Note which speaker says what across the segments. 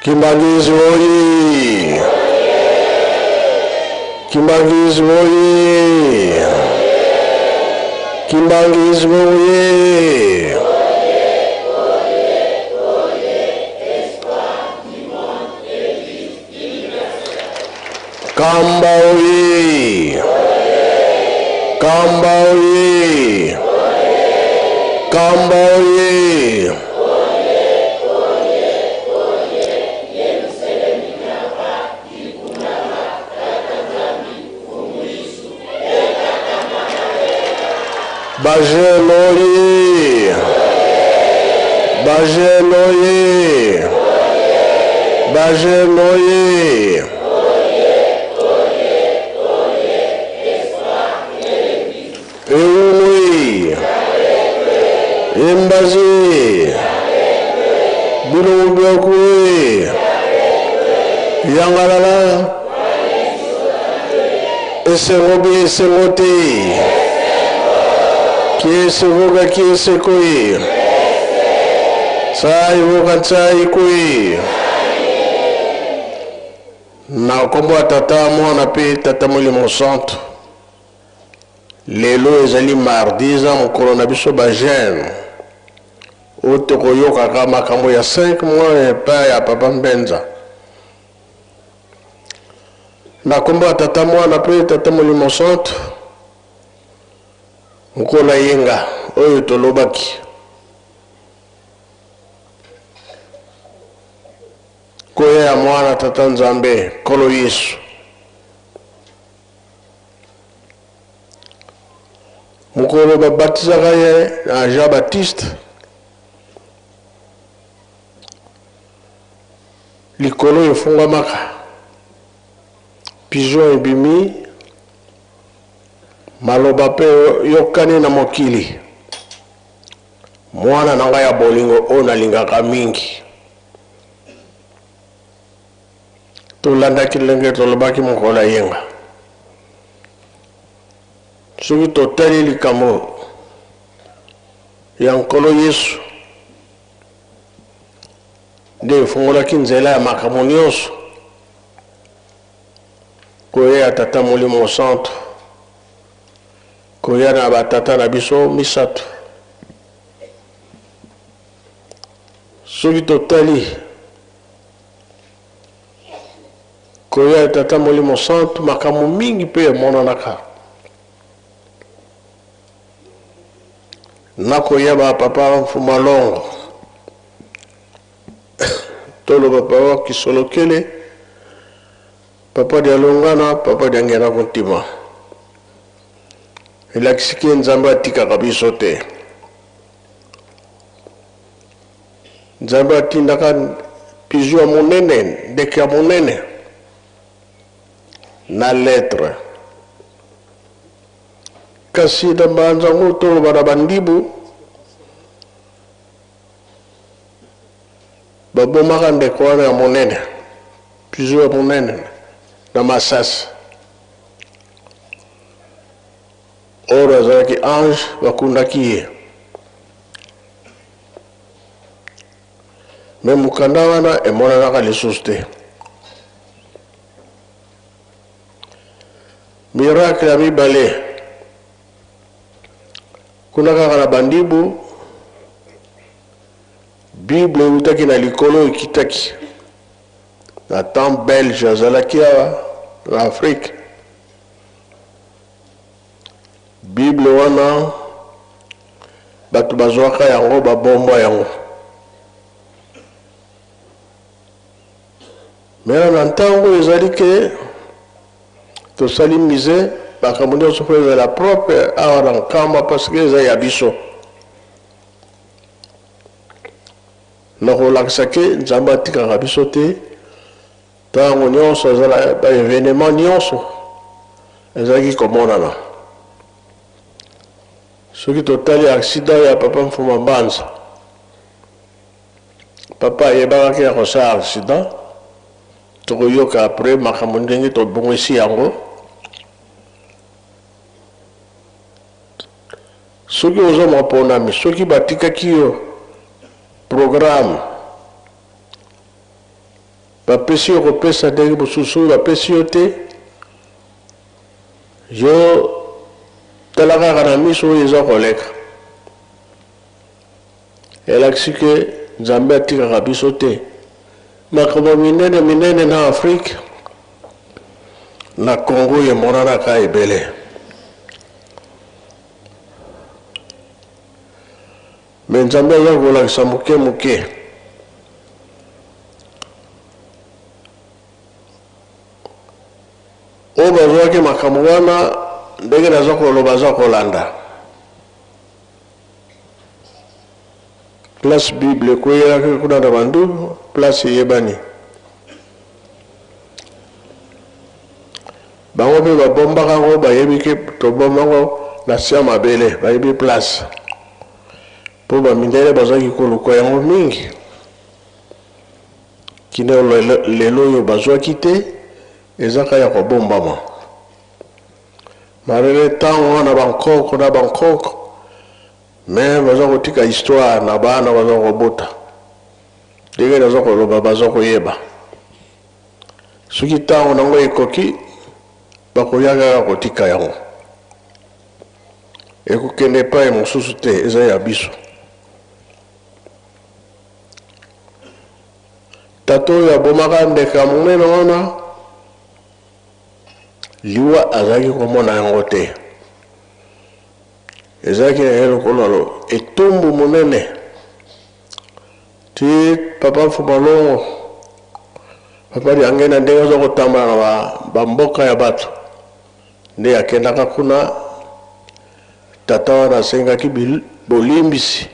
Speaker 1: Kimbangizi oye! Kimbangizi oye! Kimbangizi oye! Kamba oye! Kamba oye! Kamba oye! Bajen oye! Bajen oye! Bajen oye! Eunui! Embazi! Bilobokwe! Yangalala! Esengobi esengote! Qui se voga qui se koi sai voga sai koi na kombo tata mwana pe tata molimo santo lelo ezali mardi za mokolo na biso ba jeune ote koyoka kama makambo ya 5 mois pa ya papa Mbenza na kombo tata mwana pe tata molimo santo Mukola yenga oyo tolobaki koya ya mwana tata Nzambe kolo Yesu mukolo babatizaka ye na Jean Baptiste likolo efungamaka pigeon ebimi maloba pe yokani na mokili mwana nanga ya bolingo ona lingaka mingi tolanda kilenge tolobaki mokola yenga soki totali likambo ya nkolo Yesu nde efungolaki nzela ya makambo nyonso koya tata molimo santo koya na batata na biso misato soki totali koya tata molimo santo makambo mingi pe emonanaka na koya ba papa Mfumalongo tolo papa Kisolokele papa Dialongana papa Diangena Kontima elakisiki Nzambe atikaka biso te Nzambe atindaka pigeon monene ndeke ya monene na lettre kasi na banzango toloba na bandibu babomaka ndeke wana ya monene pigeon ya monene na masasi oro azalaki ange bakundaki ye me mokanda wana emonanaka lisusu te miracle ya mibale kuna kaka na bandibu bible eutaki na likolo ekitaki na temps belge azalaki awa na Afrique bible wana bato bazwaka yango babomba yango mena na ntango ezali ke tosali mise makambo nyonso mpo ezala propre awa na nkamba parce que eza ya biso na kolakisa ke Nzambe atikaka biso te ntango nyonso ezala baevenema nyonso ezalaki komonana soki totali accident ya papa Mfuma Mbanza papa ayebakaki ya kosala accident tokoyoka apres makambo ndenge tobongisi yango soki oza maponami soki batikaki yo programme bapesi yo kopesa ndenge mosusu bapesi yo te yo tala kaka na miso oyo eza koleka elakisi ke nzambe atikaka biso te makambo minene minene na Afrique na Congo emonanaka ebele me nzambe aza kolakisa moke moke oyo bazwaki makambo wana ndenge naza koloba aza kolanda place bible koyelaki kuna na bandu place eyebani bango mpe babombaka yango bayebi ke tobomba yango na se ya mabele bayebi place mpo bamindele bazalaki koluka yango mingi kino lelo oyo bazwaki te ezaka ya kobombama malgré ntango wana bankoko na bankoko me baza kotika histoire na bana baza kobota ndenge naza koloba baza koyeba soki ntango nango ekoki bakoyaka kotika yango ekokende epai mosusu te eza ya biso tata oyo abomaka ndeka monene wana liwa azalaki komona yango te ezalaki na ye lokola etumbu monene ti papa Mfumalongo papa liange na ndenge aza kotambola na bamboka ya bato nde akendaka kuna tata wana asengaki bolimbisi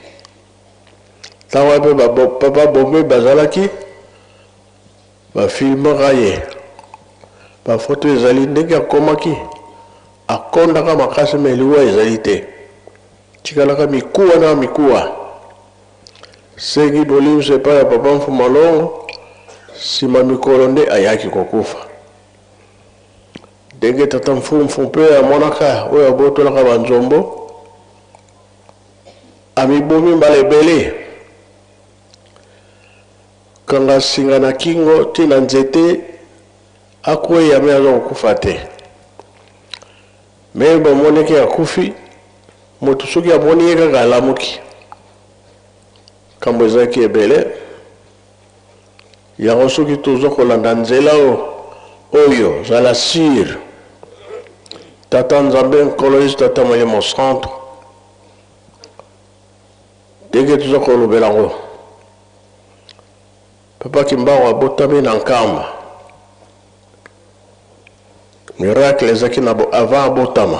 Speaker 1: ntango mpe papa bombe bazalaki bafilmaka ye bafoto ezali ndenge akomaki akondaka makasi me liwa ezali te tikalaka mikuwa na mikuwa seki bolimbisi epai ya papa Mfumalongo nsima mikolo nde ayaki kokufa ndenge tata mfumfu mpe amonaka oyo abotolaka banzombo amibomi mbala ebele kanga singa na kingo tina nzete akweya me aza kokufa te me bamoneki akufi moto soki amoni ye kaka alamuki kambo ezalaki ebele yango soki toza kolanda nzela oyo zala sire tata nzambe nkolo yesu tata molimo centre ndenge toza kolobela ngo papa Kimbangu abotami na nkamba miracle ezalaki na avant abotama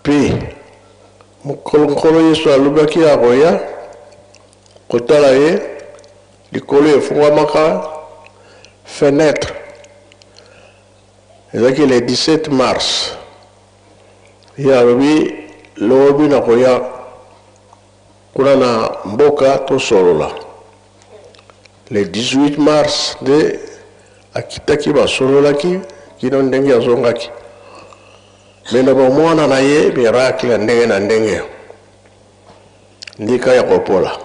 Speaker 1: mpe nkolo yesu alobaki akoya kotala ye likolo efungwamaka fenêtre ezalaki le 17 mars ye alobi lobi na koya kuna na mboka tosolola le 18 mars nde akitaki basololaki kino ndenge azongaki me na bomwana na ye miracle ya ndenge na ndenge ndika ya kopola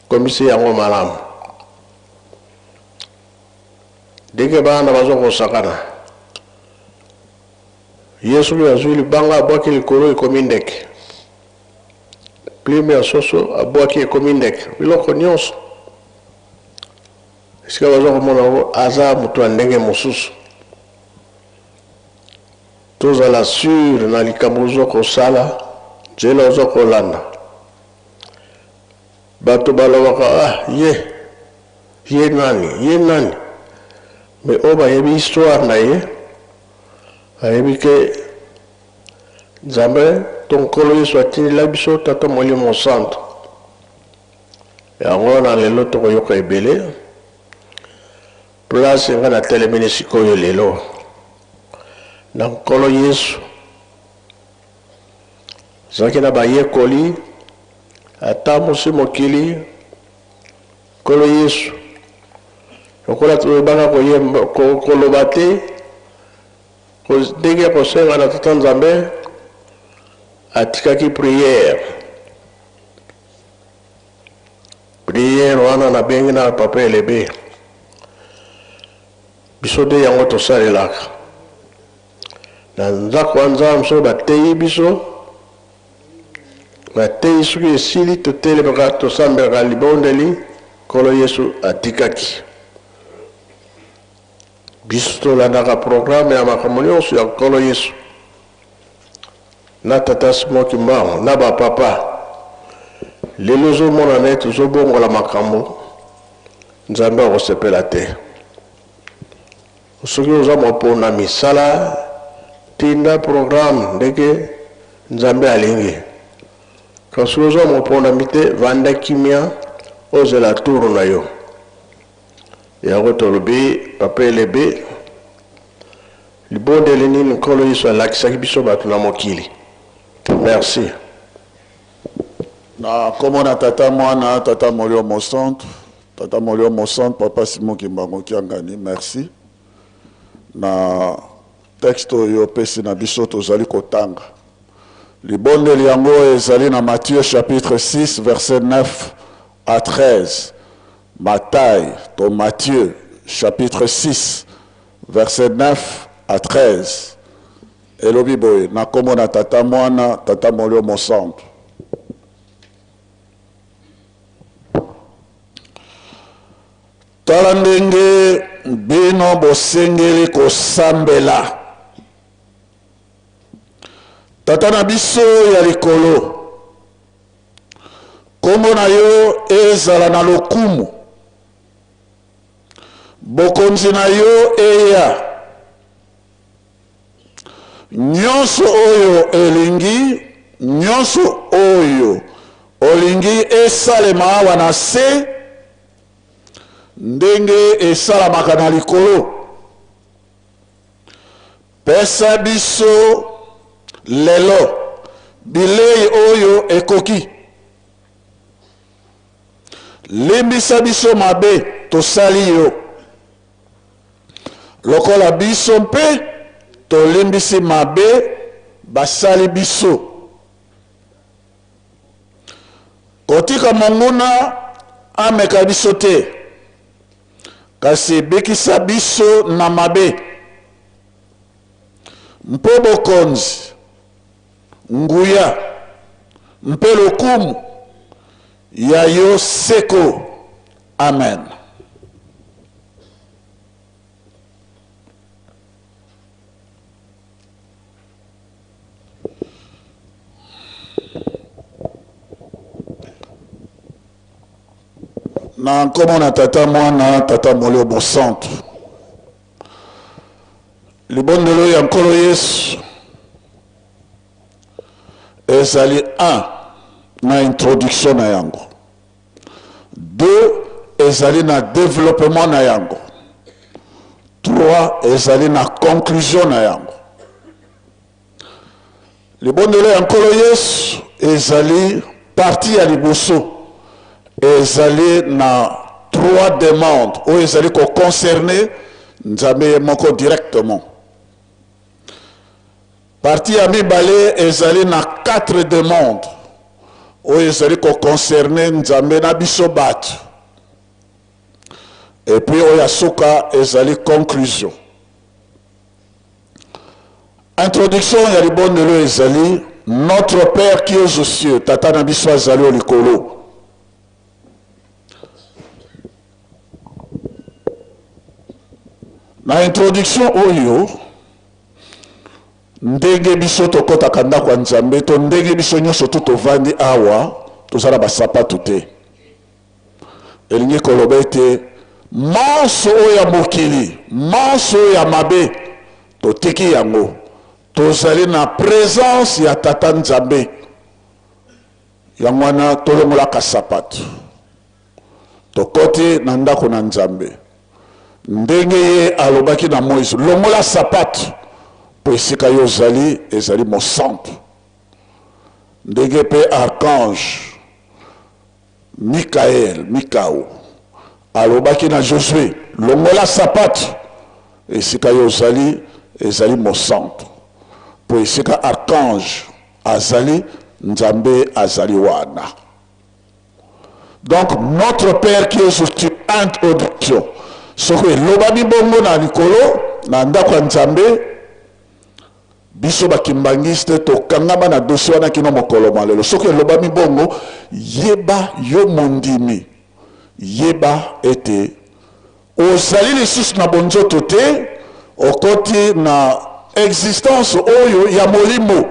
Speaker 1: komisi yango malamu ndenge bana baza kosakana yesu oyo azwi libanga abwaki likolo ekomi ndeke plime ya soso abwaki ekomi ndeke biloko nyonso esika baza komona aza moto ya ndenge mosusu tozala sure na likambo oza kosala nzela oza kolanda bato balobaka ye nani me oyo bayebi histoire na ye ayebi ke nzambe to nkolo yesu atindela biso tata molimo centre yango na lelo tokoyoka ebele place nga na telemini sikoyo lelo na nkolo yesu zaki na bayekoli ata mosi mokili nkolo yesu lokola toyebaka koloba te ndenge kosenga na tata nzambe atikaki priere prière wana na bengi na papa elebe biso de yango tosalelaka na nzako nzambe so batei biso batei soki esili totelemaka tosambelaka libondeli kolo yesu atikaki biso tolandaka programe ya makambo nyonso ya kolo yesu na tata simoki mbango na bapapa lelo ozomona na ye tozobongola makambo nzambe akosepela te soki oza mopona misala tinda programe ndenge nzambe alingi kasi oza mopona te vanda kimia ozela turu na yo yango tolobi papa elebe libondeli nini nkolo yesu alakisaki biso bato na mokili. Merci.
Speaker 2: Na komona tata mwana tata molio mosantu tata molio mosantu papa Simon Kimbango Kiangani merci na texte oyo pesi na biso tozali kotanga libondeli yango ezali na Matthieu chapitre 6 verset 9 à 13 Matthieu chapitre 6 verset 9 à 13 elobi boye na komona tata mwana tata molio mosantu tala ndenge bino bosengeli kosambela tata na biso ya likolo kombo na yo ezala na lokumu bokonzi na yo eya nyonso oyo elingi nyonso oyo olingi esalema awa na se ndenge esalamaka na likolo pesa biso lelo bilei oyo ekoki limbisa biso mabe tosali yo lokola biso mpe tolimbisi mabe basali biso kotika monguna ameka biso te kasi ebekisa biso na mabe mpo bokonzi nguya mpe lokumu ya yo seko amen. Na komona tata mwana tata molio mosantu libondelo ya nkolo yesu ezali 1 na introduction na yango 2 ezali na développement na yango 3 ezali na conclusion na yango libondelo ya nkolo yesu ezali parti ya liboso ezali na 3 demandes oyo ezali koconcerne nzambe moko directement parti ya mibale ezali na 4 demandes oyo ezali koconcerne nzambe na biso bato et puis oyo asuka ezali conclusion introduction ya libondelo ezali notre père qui est aux cieux tata na biso azali o likolo na introduction oyo ndenge biso tokotaka ndako ya nzambe to ndenge biso nyonso tu tovandi awa tozala basapatu te elingi koloba ete manso oyo ya mokili manso oyo ya mabe totiki yango tozali na présence ya tata nzambe yango wana tolongolaka sapatu tokoti na ndako na nzambe ndenge ye alobaki na Moïse longola sapatu po esika yo ozali ezali mosantu ndenge mpe archange mikao alobaki na Josué longola sapatu esika yo ozali ezali mosantu po esika archange azali nzambe azali wana Donc, notre Père qui est sur introduction. Ce que l'obami bongo na likolo, na ndako ya Nzambe, biso bakimbangiste to kangama na dossier wana kino mokolo malelo. Ce que l'obami bongo, yeba yo mondimi, yeba ete, ozali lisusu na bonzoto te, okoti na existence oyo ya molimo.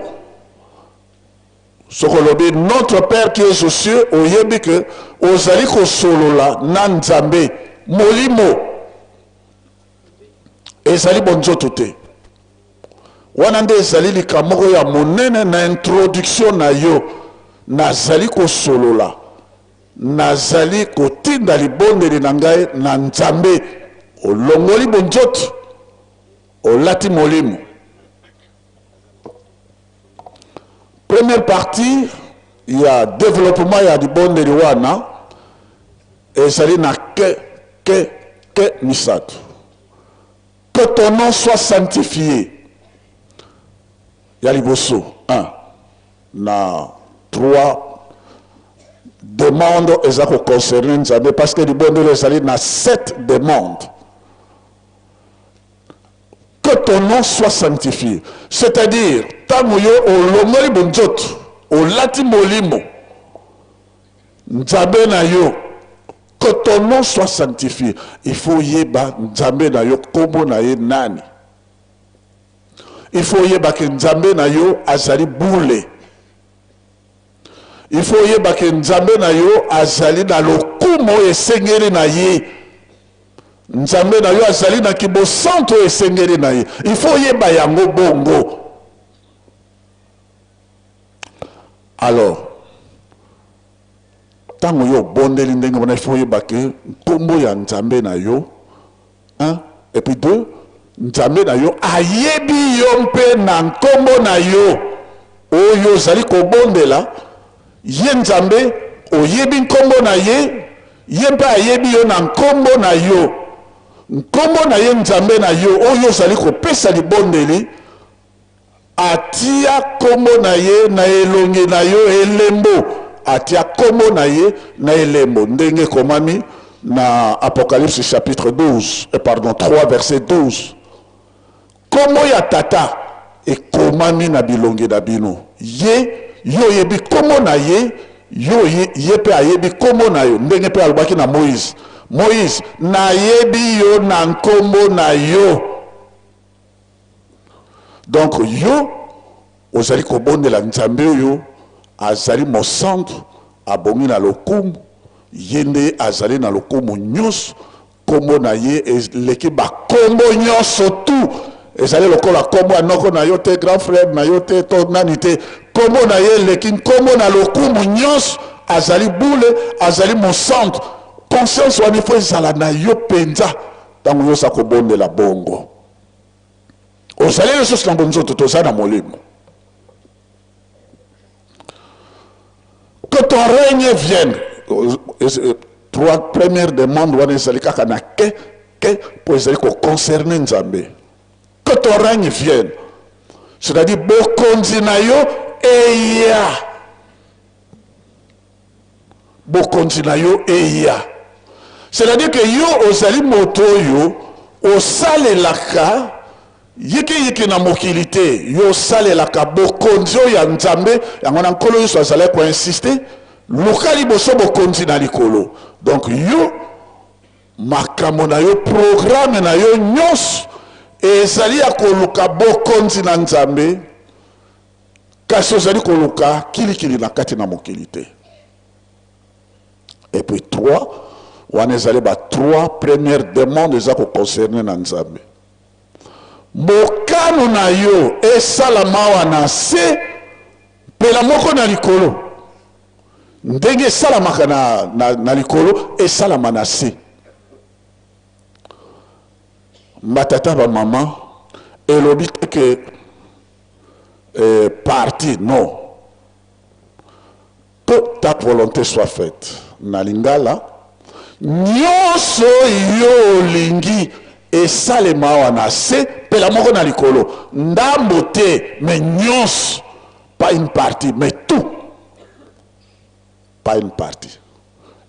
Speaker 2: Sokolobi, notre Père qui est aux cieux, oyebi que ozali ko solola na Nzambe molimo ezali bonzoto te. Wana nde ezali likamoko ya monene na introduction na yo, nazali ko solola, nazali ko tinda libondeli na ngai na Nzambe, olongoli bonzoto, olati molimo. Première partie, il y a développement, il y a du bon de l'Iwana, et ça dit na que misat. Que ton nom soit sanctifié. Il y a l'Ibosso. 1. Na 3 demandes, et ça concerne Nzambe, parce que du bon de l'Iwana, na 7 demandes. Que ton nom soit sanctifié. C'est-à-dire, tamuyo olongoli bonzot, olati molimo, Nzambe na yo, que ton nom soit sanctifié. Il faut yeba Nzambe na yo, kombo na ye nani. Il faut yeba que Nzambe na yo azali boule. Il faut yeba que Nzambe na yo azali na lokumo esengeli na ye. Nzambe na yo azali na kibosanto esengeli na ye. Il faut yeba yango bongo. Alors, tango yo bondeli ndenge wana, il faut yeba ke nkombo ya Nzambe na yo, 1, et puis 2, Nzambe na yo ayebi yo mpe na nkombo na yo oyo ozali kobondela, ye Nzambe oyebi nkombo na ye, ye mpe ayebi yo na nkombo na yo. Nkombo na ye Nzambe na yo oyo ozali kopesa libondeli, atia kombo na ye na elongi na yo elembo, atia kombo na ye na elembo, ndenge komami na Apocalypse chapitre 12, pardon 3 verset 12. Kombo ya tata ekomami na bilongi na bino, ye yo yebi kombo na ye, yo ye pe ayebi kombo na yo, ndenge pe alobaki na Moïse. Moïse, na yebi yo na nkombo na yo. Donc yo, ozali kobondela Nzambe yo, azali mosantu, abongi na lokumu, yende azali na lokumu nyonso, kombo na ye, leki ba kombo nyonso tout, ezali lokola kombo anoko na yo te, grand frère na yo te, to nani te, kombo na ye, leki kombo na lokumu nyonso, azali boule, azali mosantu, conscience wani fo ezala na yo penza, tango yo sa kobondela bongo. Ozali lesos na bonzoto toza na molimo. Que ton règne vienne. 3 premières demandes wana ezali kaka na ke po ezali ko concerner Nzambe. Que ton règne vienne. C'est-à-dire bokonzi na yo eya. Bokonzi na yo eya. C'est-à-dire que yo ozali moto yo osalelaka yiki na mokilité yo salelaka bokonzi ya Nzambe yango na nkolo yo azali ko insister lokali boso bokonzi na likolo. Donc yo makambo na yo programme na yo nyos ezali ya koluka bokonzi na Nzambe kasi ozali koluka kilikili na kati na mokilité. Et puis 3 wana ezali ba 3 premières demandes ezako concerner na Nzambe. Mokano na yo esalama wana se pela moko na likolo, ndenge esalamaka na likolo esalama na se. Matata ba mama elobi ke parti non, que ta volonté soit faite na lingala nyonso yo lingi esalema wana se pela moko na likolo, ndambo te mais nyonso, pas une partie mais tout, pas une partie.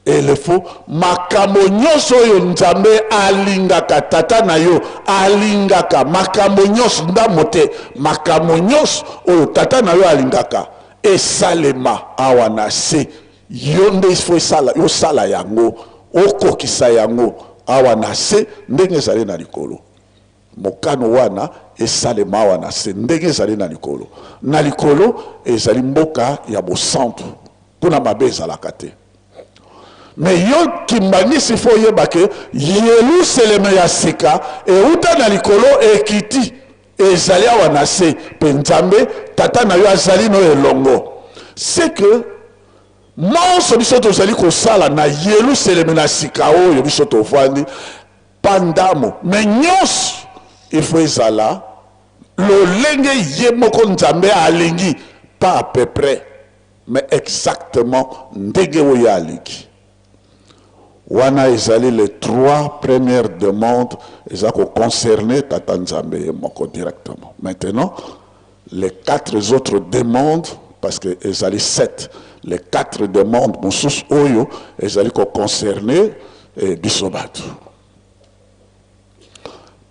Speaker 2: Et il faut makambo nyonso oyo nzambe alingaka tata na yo alingaka makambo nyonso ndamo te makambo nyonso oyo tata na yo alingaka esalema awa na se yo nde ifo esala yo sala yango okokisa yango awa na se ndenge ezali na likolo mokano wana esalema awa na se ndenge ezali na likolo ezali mboka ya bosantu mpona mabe ezalaka te. Mais yo kimbanisi fo yeba ke Yerusalem ya sika euta na likolo ekiti ezali awa na se pe nzambe tata na yo azali no elongo. C'est que monso biso tozali kosala na Yerusalem na sika oyo biso tovandi pandamo mais nyonso ifo ezala lolenge ye moko nzambe alingi pas à peu près mais exactement ndenge oyo alingi. Wana ezali les 3 premières demandes ezako concerner tata nzambe moko directement. Maintenant les 4 autres demandes parce que ezali 7 les 4 demandes mosusu oyo ezali ko concerner biso batu.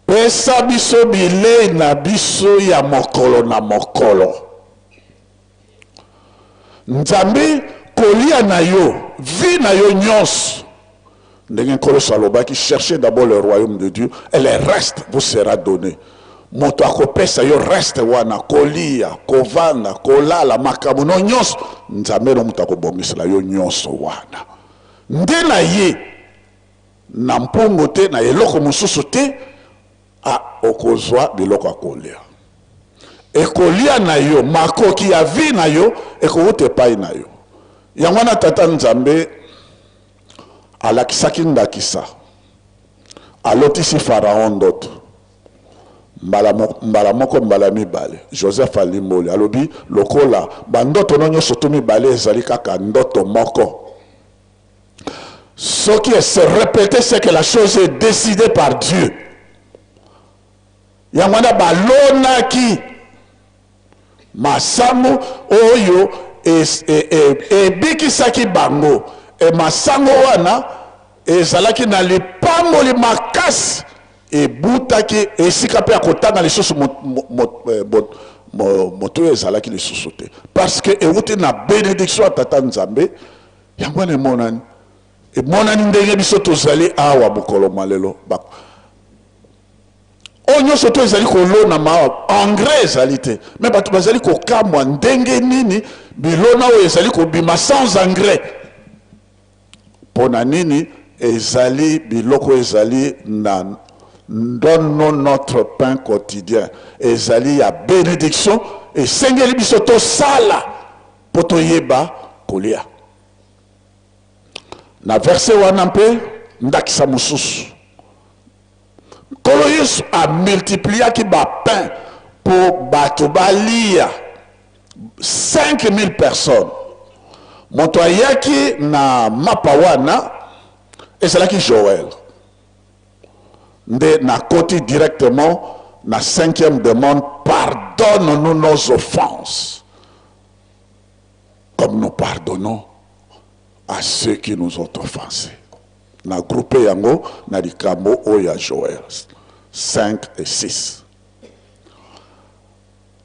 Speaker 2: Pesa biso bilei na biso ya mokolo na mokolo. Nzambe kolia na yo vi na yo nyonso. Qui cherchez d'abord le royaume de Dieu et le reste vous sera donné. Moto akopesa yo reste wana kolia kovana kolala makamuno nyonso nzambe no muta kobongisela yo nyonso wana nde na ye na mpongo te na eloko mosusu te a okozwa biloko akolia ekolia na yo makoki ya vi na yo ekowuta epai na yo yango wana tata nzambe alakisaki ndakisa alotisi Pharaon ndoto mbala moko mbala mibale Joseph alimboli alobi lokola bandoto nyonso to mibale ezali kaka ndoto moko. Ce qui se répétait c'est que la chose est décidée par Dieu. Yangwana balonaki masango oyo ebikisaki bango e masango wana ezalaki na lipamboli makasi ebutaki esika pe akotanga lisusu moto ezalaki lisusu te parce que euti na bénédiction ya tata nzambe yango wana emonani ndenge biso tozali awa mokolo malelo oyo nyonso to ezali kolona mawa engrais ezali te me bato bazali kokamwa ndenge nini bilona oyo ezali kobima sans engrais pona nini ezali biloko ezali na donne notre pain quotidien ezali ya bénédiction esengeli biso tosala po toyeba kolia na verset wana mpe ndakisa mosusu Kolo Yesu a multipliaki ba pain pour bato balia 5000 personnes. Moto ayaki na mapawana ezalaki Joël. Nde na koti directement na 5e demande, pardonne-nous nos offenses comme nous pardonnons à ceux qui nous ont offensés. Na groupé yango na likambo oya Joël 5 et 6.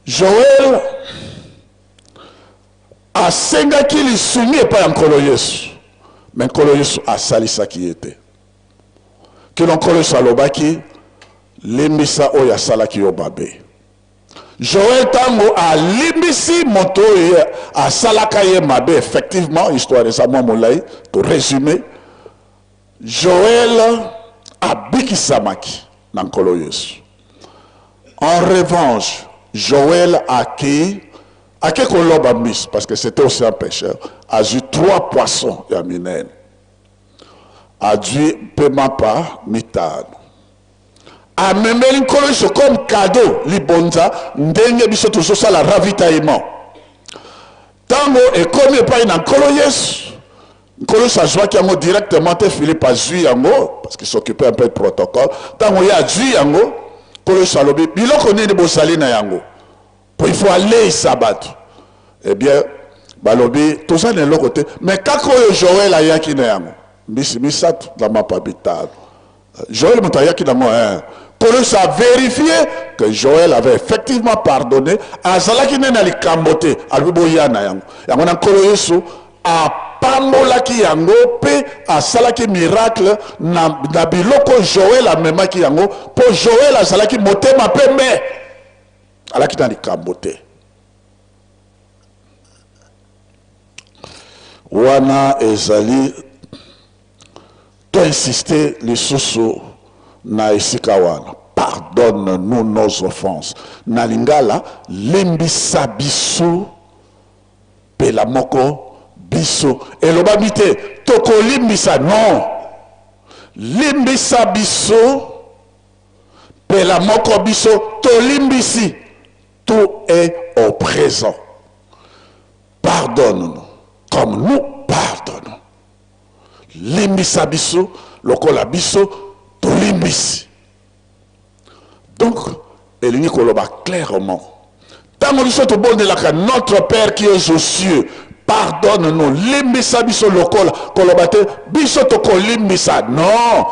Speaker 2: Joël a sengaki lisuni epai ya nkolo Yesu, mais nkolo Yesu asalisaki ete kilo nkolo Yesu alobaki limbisa oyo asalaki yo babe. Joël tango a limbisi moto oyo asalaka ye mabe. Effectivement, histoire eza mwa molai to résumer, Joël a bikisamaki na nkolo Yesu. En revanche, Joël a qui koloba mis, parce que c'était aussi un pécheur, a eu 3 poissons ya minene. A dû paiement pas mitano. A memeli nkolo Yesu comme cadeau libonza ndenge biso tozosa la ravitaillement. Tango ekomi epai na nkolo Yesu, nkolo Yesu azwaki yango directement te Philippe azwi yango parce qu'il s'occupait un peu de protocole. Tango ya azwi yango, nkolo Yesu alobi biloko nini bozali na yango po il faut aller sabato. Eh bien balobi tozali na eloko te, mais kaka oyo Joël ayaki na yango mbisi misatu na mapabitalo. Joël Moutayaki dans moi, Colos a vérifié que Joël avait effectivement pardonné à Zalaki Nena li kambote, à Luboyana yango. Yango na Kolo Yesu a pambolaki yango pe a salaki miracle na biloko Joël a memaki yango pour Joël a salaki motema pe me alaki na li kambote. Wana ezali to insister les soso na esika wana. Pardonne-nous nos offenses. Na lingala lembisa biso pe la moko biso. Eloba bite toko limbisa non. Limbisa biso pe la moko biso to limbisi. Tout est au présent. Pardonne-nous comme nous pardonnons. Limbisa biso, lokola biso, to limbisi. Donc, il y a clairement. Tant que notre Père qui est aux cieux, pardonne-nous. Limbisa biso lokola, kolobate, biso to limbisa. Non.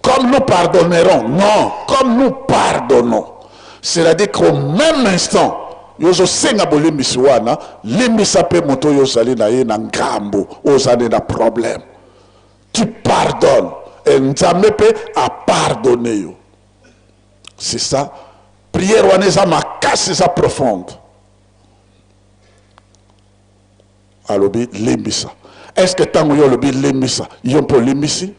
Speaker 2: Comme nous pardonnerons. Non. Comme nous pardonnons. C'est-à-dire qu'au même instant, yozo senga bolimbisi wana, limbisa pe moto yozali na ye na ngambo, ozane na problème. Tu pardonnes. Et Nzambe peut a pardonné. C'est ça. Prière waneza ma casse ça profonde. Alobi limbisa. Est-ce que tango yo lobi limbisa, yon po limbisi?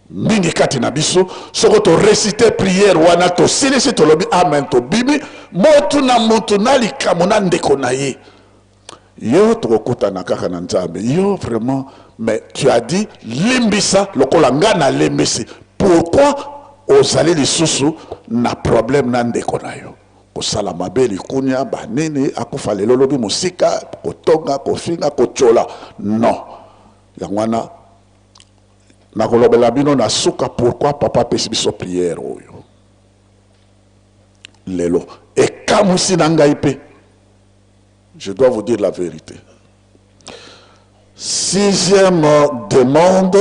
Speaker 2: Mingi kati na biso, soko to réciter prière wana to silisi to lobi amen to bibi, motu na likamona ndeko na ye. Yo tokokuta na kaka na Nzambe. Yo vraiment, mais tu as dit limbisa lokolanga na limbisi. Pourquoi ozali lisusu na problème na ndeko na yo? Kosala mabeli kunya banene akufa lelo lobi musika kotonga kofinga kochola. Non. Yangwana na kolobela bino na suka pourquoi papa pesi biso prière oyo. Lelo e kamusi na ngai pe. Je dois vous dire la vérité. Sixième demande,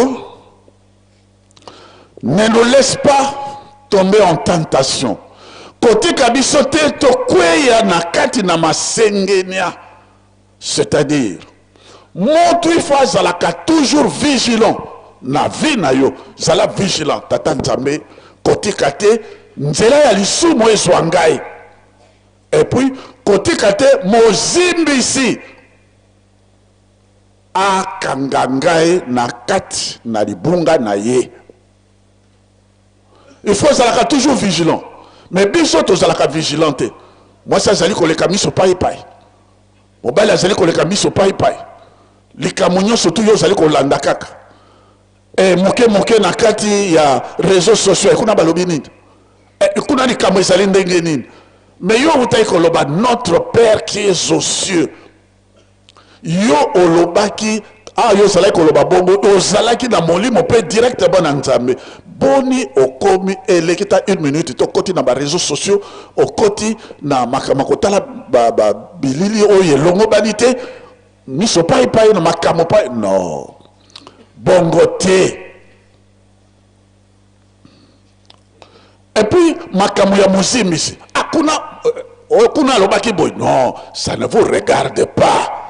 Speaker 2: ne nous laisse pas tomber en tentation. Côté kabisote to kweya na kati na masengenia. C'est-à-dire, montre il faut zalaka toujours vigilant. Na vie na yo, zala vigilant. Tata Nzambe, côté kate, nzela ya lisu mo eswangai. Et puis, côté kate, mozimbisi. A kangangae na kati na libunga na ye. Il faut zalaka toujours vigilant. Mais biso to zalaka vigilante. Moi ça zali koleka miso pai pai. Mobile zali koleka miso pai pai. Likamunyo surtout yo zali kolanda kaka. Et moke na kati ya réseaux sociaux kuna balobi nini. Kuna likamu zali ndenge nini. Mais yo utai koloba notre Père qui est aux cieux. Yo olobaki yo salaki koloba bongo ozalaki na molimo pe directement na Nzambe boni okomi elekita 1 minute to koti na ba réseaux sociaux okoti na makamako tala ba bilili oye longo banité miso pai pai na makamo pai non bongo te. Et puis makamo ya muzimisi akuna okuna lobaki boy non ça ne vous regarde pas.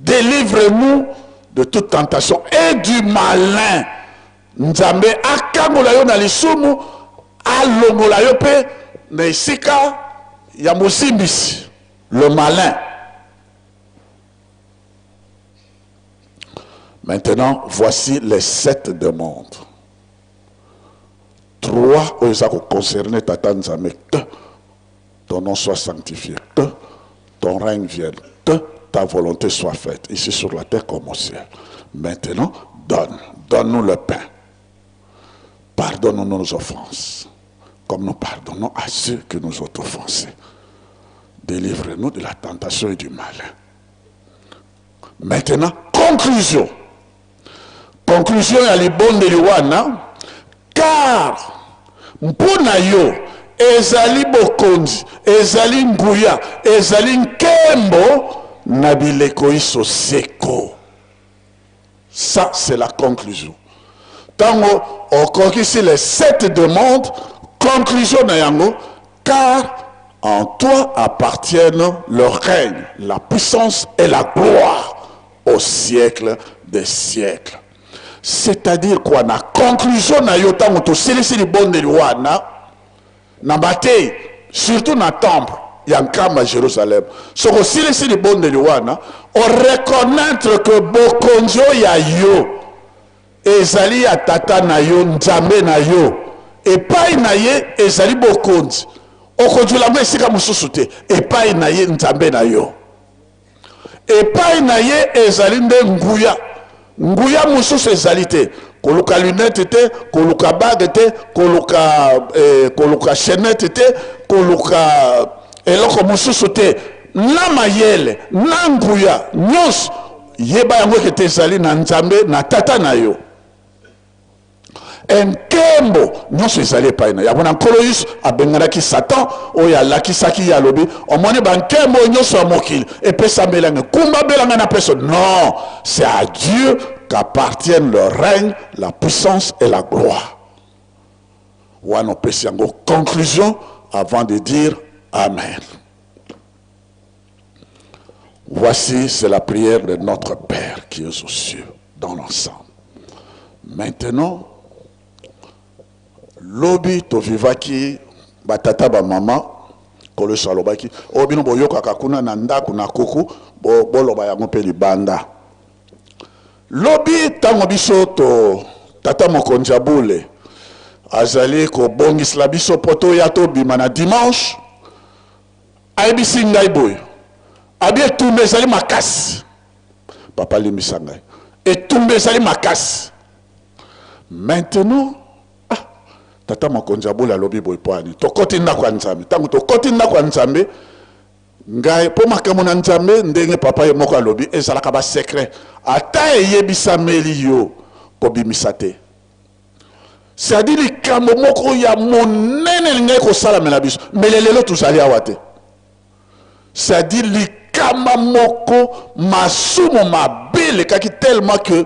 Speaker 2: Délivre-nous de toute tentation et du malin. Nzambe akangola yo na lisumu alongola yo pe na isika ya musimbisi le malin. Maintenant, voici les 7 demandes. 3 aux concernés Tata Nzambe. Ton nom soit sanctifié. Ton règne vienne. Ta volonté soit faite, ici sur la terre comme au ciel. Maintenant, donne-nous le pain. Pardonne-nous nos offenses, comme nous pardonnons à ceux qui nous ont offensés. Délivre-nous de la tentation et du malin. Maintenant, conclusion. Conclusion à l'ibon de Luana, car, mpona yo, ezali bokonzi, ezali nguya, ezali nkembo, nabileko iso seko. Ça, c'est la conclusion. Tango, on conquise les 7 demandes, conclusion nayango, car en toi appartiennent le règne, la puissance et la gloire au siècle des siècles. C'est-à-dire quoi, na conclusion na yo tango to selesi li bonde liwana, na bate, surtout na temple, yankama Jérusalem. So ko selesi li bonde liwana, on reconnaître que bokonzo ya yo, ezali ya tata na yo, nzambe na yo, epai na ye ezali bokonzi. Okonzula mwe sika mususu te, epai na ye nzambe na yo. Epai na ye ezali nde nguya. Nguya mususu ezali te. Koluka lunette te, koluka bague te, koluka chaînette te, koluka eloko mususu te. Na mayele, na nguya, nyos, yeba yango kete ezali na nzambe na tata na yo. Enkembo nyonso ezali epai na yabona nkolo yesu abenganaki satan oyo alakisaki ya lobi omoni bankembo nyonso ya mokili epesa mbelanga kumba belanga na peso. Non, c'est à Dieu qu'appartiennent le règne, la puissance et la gloire. Wana opesi yango conclusion avant de dire amen. Voici, c'est la prière de notre Père qui est aux cieux dans l'ensemble. Maintenant, lobi to vivaki batata ba mama kolo salobaki obino boyoka kakuna na ndako na kuku boloba yango pe libanda lobi tango biso to tata mokonzi abule azali ko bongisla biso poto ya to bima na dimanche ayebisi ngai boyo abi etumbe ezali makasi papa limbisa ngai etumbe ezali makasi. Maintenant tata mokonzi abula lobi boy poani to koti ndako ya nzambe tango to koti ndako ya nzambe ngai po makambo na nzambe ndenge papa ye moko alobi ezalaka ba secret ata eyebisameli yo kobimisa te. C'est-à-dire likambo moko ya monene lingai kosalamela biso mais lelo tozali awa te. C'est-à-dire likamba moko masumo mabele kaki tellement que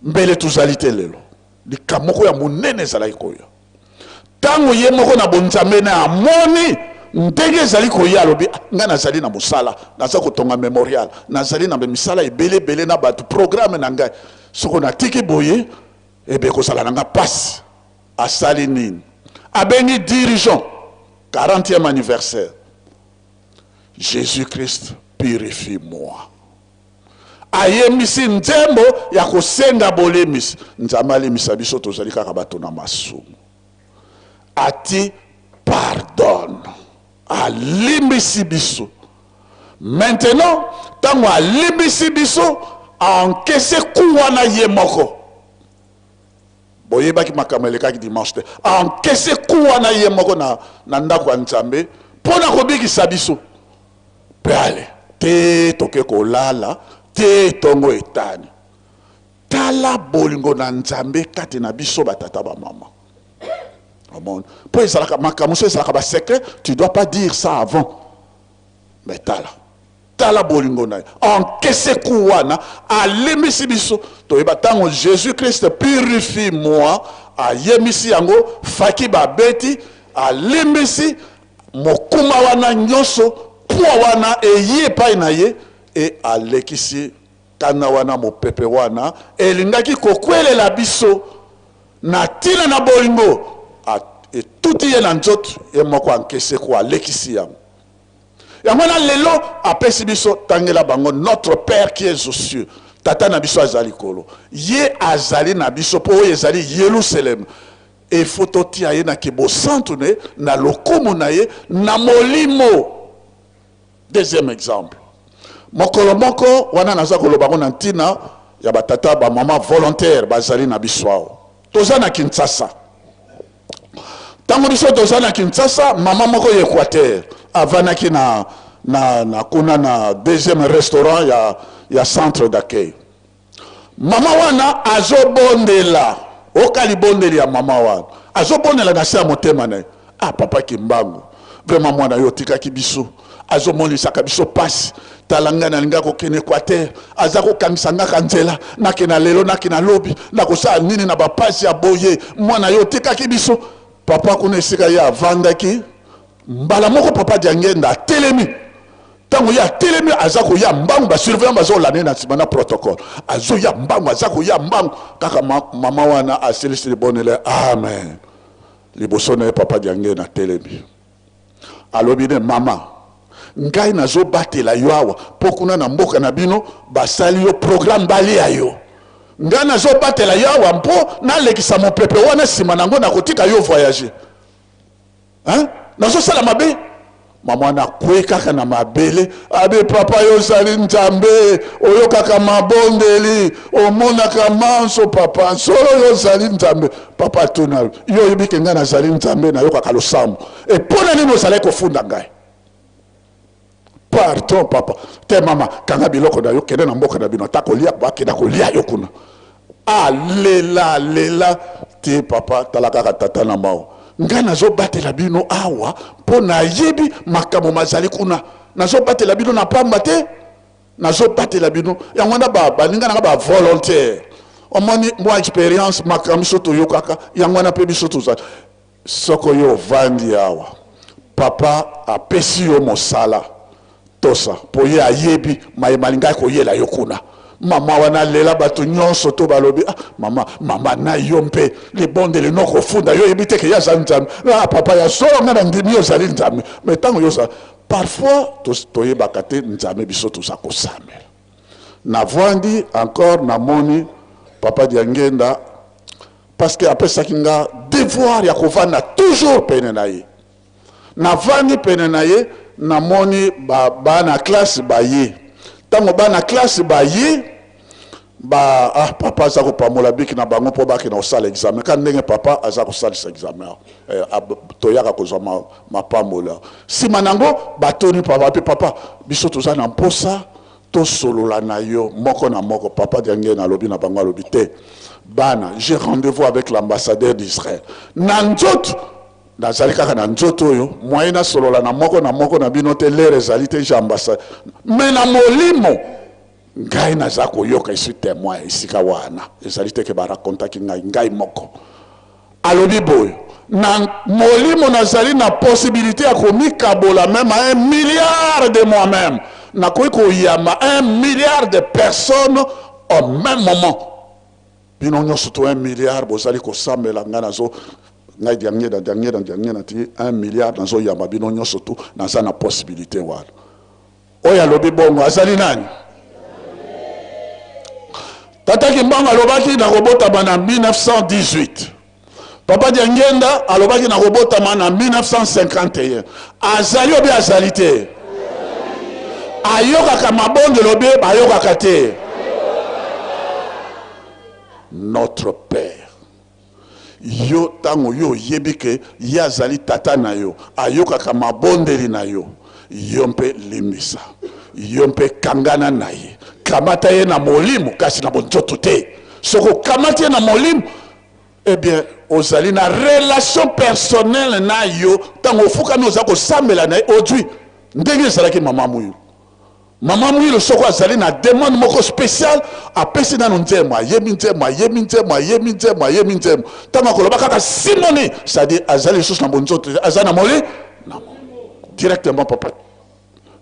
Speaker 2: mbele tozali te lelo likambo moko ya monene ezalaki koya. Tango ye moko na bonzambe na amoni ndenge ezali koya alobi nga nazali na mosala naza kotonga memorial nazali na misala ebele na bato programme na ngai soko na tiki boye ebe kosala na nga passe asali nini abengi dirigeant 40e anniversaire Jésus-Christ purifie-moi ayemisi nzembo ya kosenga bolemisi nzambe alemisa biso tozali kaka bato na masumu ati pardonne alimbisi biso. Maintenant tango alimbisi biso encaissé kuwana ye moko boyebaki makambo elekaki dimanche te encaissé kuwana ye moko na ndako ya nzambe mpona kobikisa biso pe ale te toke kolala te tongo etani tala bolingo na nzambe kati na biso batata ba mama. Pour les secret, tu ne dois pas dire ça avant. Mais tala bolingo na encaissé kouana alemisi biso to ebatango Jésus-Christ purifie-moi ayemisi yango faki babeti alemisi mokuma wana nyonso poa wana eye pai na ye e alekisi kana wana mopepe wana elingaki kokwelela biso na tina na bolingo et tout est dans nzoto et moko encaissé quoi lekisi yango yamona lelo apesi biso tangela bango notre Père qui est aux cieux tata na biso azali kolo ye azali na biso po ezali Yerusalem et fototi aye na kibo santune na lokumu na ye na molimo. Deuxième exemple mokolo moko wana naza koloba ngo na ntina ya batata ba mama volontaire bazali na biso toza na Kinshasa. Tango biso toza na Kinshasa mama moko ya Équateur avanaki na kuna na deuxième restaurant ya centre d'accueil. Mama wana azobondela okali bondeli ya mama wana azobondela na sa motema na papa Kimbangu vraiment mwana yo tikaki biso azomonisaka biso pasi talanga na linga ko kene Équateur azako kangsanga kanzela nakena lelo nakena lobi nakosala nini na bapasi ya boye mwana yo tekaki biso papa kuna esika ya avandaki mbala moko papa Diangenda telemi tango ya telemi azako ya mbangu ba surveillant bazolane na sima na protocole azo ya mbangu azako ya mbangu kaka mama wana asilisi bonele amen liboso na papa Diangenda telemi alobi ne mama ngai nazo batela yo awa pokuna na mboka na bino basali yo programme balia yo ngai nazo batela yo awa mpo nalekisa mopepe wana sima nango nakotika yo voyager hein nazo sala mabe mama na kwe kaka na mabele abe papa yo sali nzambe oyo kaka mabondeli omonaka manso papa solo yo sali nzambe papa tuna yo yebike nga na sali nzambe na yo kaka losambo e pona nini osala kofunda ngai pardon papa te mama kanga biloko na yo kende na mboka na bino takolia bakenda kolia yo kuna lela te papa talaka tata na mao nga nazo batela bino awa po na yebi makamo mazali kuna nazo batela bino na pamba te nazo batela bino yango na baba ninga na ba volontaire omoni moi expérience makamo soto yo kaka yango na pe biso tuza soko yo vandi awa papa apesi yo mosala tosa po ye ayebi malinga ko yela yo kuna mama wana lela bato nyonso to balobi mama na yo mpe le bonde le noko funda yo yebite ke ya zanzam papa ya solo ngana ndimi yo zali nzambe mais tango yo sa parfois to yebaka te nzambe biso to sa kosamela na vandi encore na moni papa Diangenda parce que après ça kinga devoir ya kovanda toujours pene na ye na vandi pene na ye na moni ba na classe ba ye tango ba na classe ba ye papa azako pamola biki na bango po baki na osala examen kan ndenge papa azako sala examen toyaka kozwa mapamola sima nango batoni papa pe papa biso toza na mposa to solola na yo moko na moko papa Diangenda alobi na bango alobi te bana j'ai rendez-vous avec l'ambassadeur d'Israël na nzoto nazali kaka na nzoto oyo moyen na solola na moko na bino te lere ezali te ambassade mais na molimo ngai naza koyoka ici témoin esika wana ezali te ke barakontaki ngai moko alobi boyo na molimo nazali na possibilité ya komikabola même à 1 milliard de moi-même nakoki koyamba 1 milliard de personnes au même moment bino nyonso to 1 milliard bozali kosambela ngai nazo ngai Diangenda ti 1 milliard nazo yamba bino nyonso to naza na possibilité wana oyo alobi bongo azali nani tata Kimbangu alobaki na kobotama na 1918 papa Diangenda alobaki na kobotama na 1951 azali obi azali te ayokaka mabonde lobi bayokaka te notre père yo tango yo yebike yazali tata na yo ayokaka mabondeli na yo yo mpe limisa yo mpe kangana na ye kamata ye na molimo kasi na bonzoto te soko kamata ye na molimo eh bien ozali na relation personnelle na yo tango ofukami oza kosambela na ye odwi ndenge ezalaki mama muyu mama mwilo soko azali na demande moko spécial apesi nano nzembo ayebi nzembo tango akoloba kaka simoni c'est-à-dire azali lisusu na bonzoto azali na moli directement papa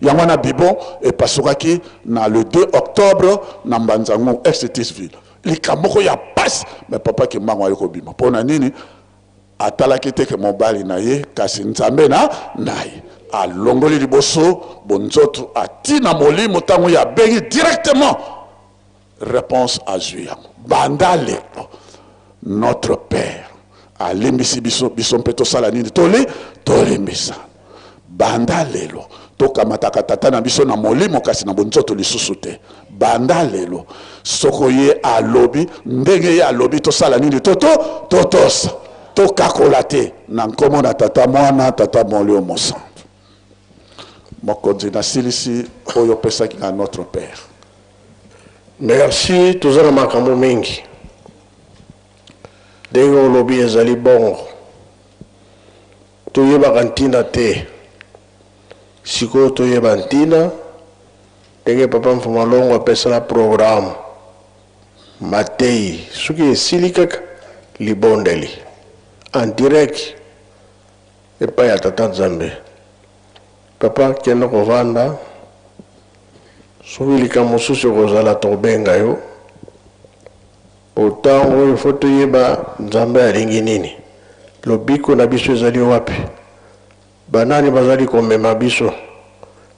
Speaker 2: yango wana bibon epasukaki na le 2 octobre na Mbanzango ex-Tisville likambo moko ya pasi mais papa Kimbangu ayo kobima mpona nini atalaki te ke mobali na ye kasi nzambe na ye alongoli liboso bonzoto atina molimo tango ya bengi directement réponse à Juya banda lelo notre père alimbisi biso mpe tosala nini tolimbisa banda lelo tokamataka tata na biso na molimo kasi na bonzoto lisusu te banda lelo soko ye alobi ndenge ye alobi tosala nini totosa tokakola te na nkombo na tata mwana tata molio mosantu mokonzi na silisi oyo pesaki na notre père.
Speaker 1: Merci tozala makambo mingi ndenge olobi ezali bongo toyebaka ntina te sikoyo toyeba ntina ndenge papa Mfumalongo apesala programme matei soki esili kaka libondeli en direct epai ya tata Nzambe. Papa kende kovanda soki likambo mosusu ekozala tobenga yo otango oyo fo toyeba Nzambe alingi nini, lobiko na biso ezali wapi, banani bazali komema biso,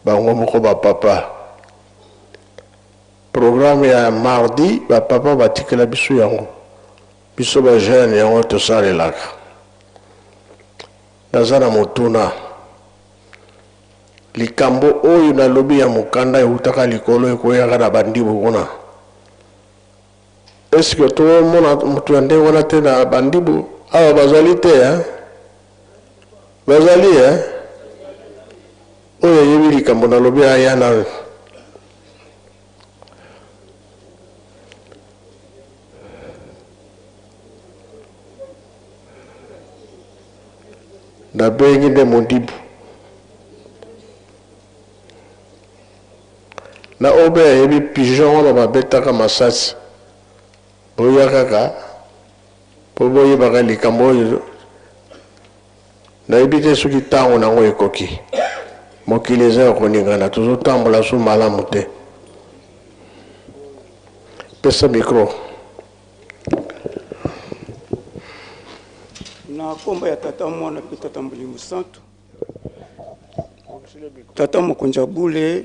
Speaker 1: bango moko bapapa. Programme ya mardi bapapa batikela biso yango, biso bajeune yango tosalelaka. Naza na motuna likambo oyo nalobi ya mokanda eutaka likolo ekoyaka na bandibu kuna. Eske tomona mutu ya ndenge wana te na bandibu awa bazali te bazali oyo yebi likambo nalobi aya na nabengi nde Modibu na obe yebi pigeon wana babetaka masasi boya kaka po boyebaka likambo oyo nayebi te soki ntango nango ekoki. Mokili eza ya koningana tozotambola so malamu te. Pesa mikro.
Speaker 3: Na komba ya tata mwana pe tata Molimo Santo, tata Mokonzi Bule,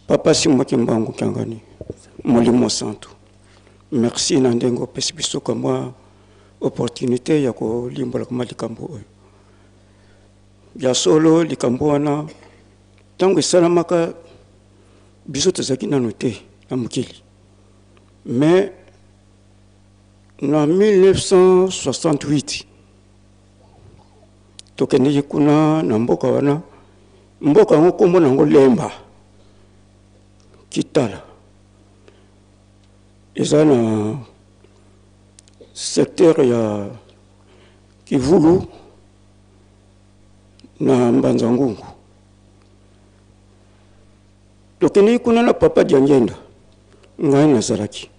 Speaker 3: papa Simba Kimbangu Kiangani, Molimo Santo. Merci na ndengo pesi biso kama opportunité ya ko limbola kama likambo oyo. Ya solo likambo wana tango esalamaka biso tozaki nano te na mokili. Mais en 1968, tokende kuna na mboka wana, mboka ngo kombo nango Lemba Kitala. Eza na secteur ya Kivulu na Mbanzangungu. Tokende kuna na papa Diangenda ngai nazalaki.